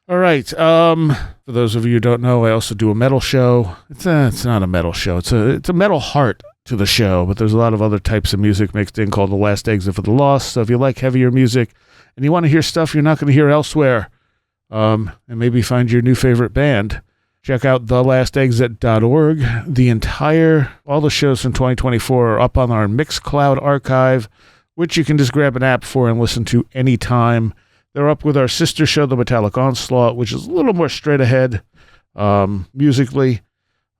All right, for those of you who don't know, I also do a metal show. It's not a metal show. It's a metal heart to the show, but there's a lot of other types of music mixed in called The Last Exit for the Lost. So if you like heavier music and you want to hear stuff you're not going to hear elsewhere, and maybe find your new favorite band, check out thelastexit.org. All the shows from 2024 are up on our Mixcloud archive, which you can just grab an app for and listen to anytime. They're up with our sister show, The Metallic Onslaught, which is a little more straight ahead musically.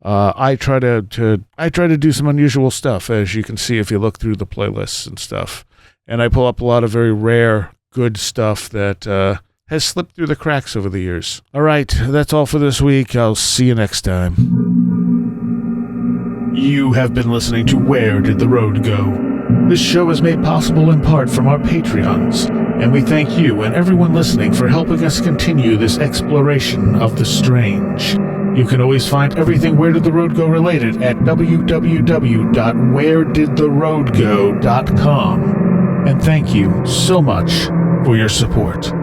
I try to do some unusual stuff, as you can see if you look through the playlists and stuff. And I pull up a lot of very rare, good stuff that has slipped through the cracks over the years. All right, that's all for this week. I'll see you next time. You have been listening to Where Did the Road Go? This show is made possible in part from our Patreons, and we thank you and everyone listening for helping us continue this exploration of the strange. You can always find everything Where Did the Road Go related at www.wheredidtheroadgo.com. And thank you so much for your support.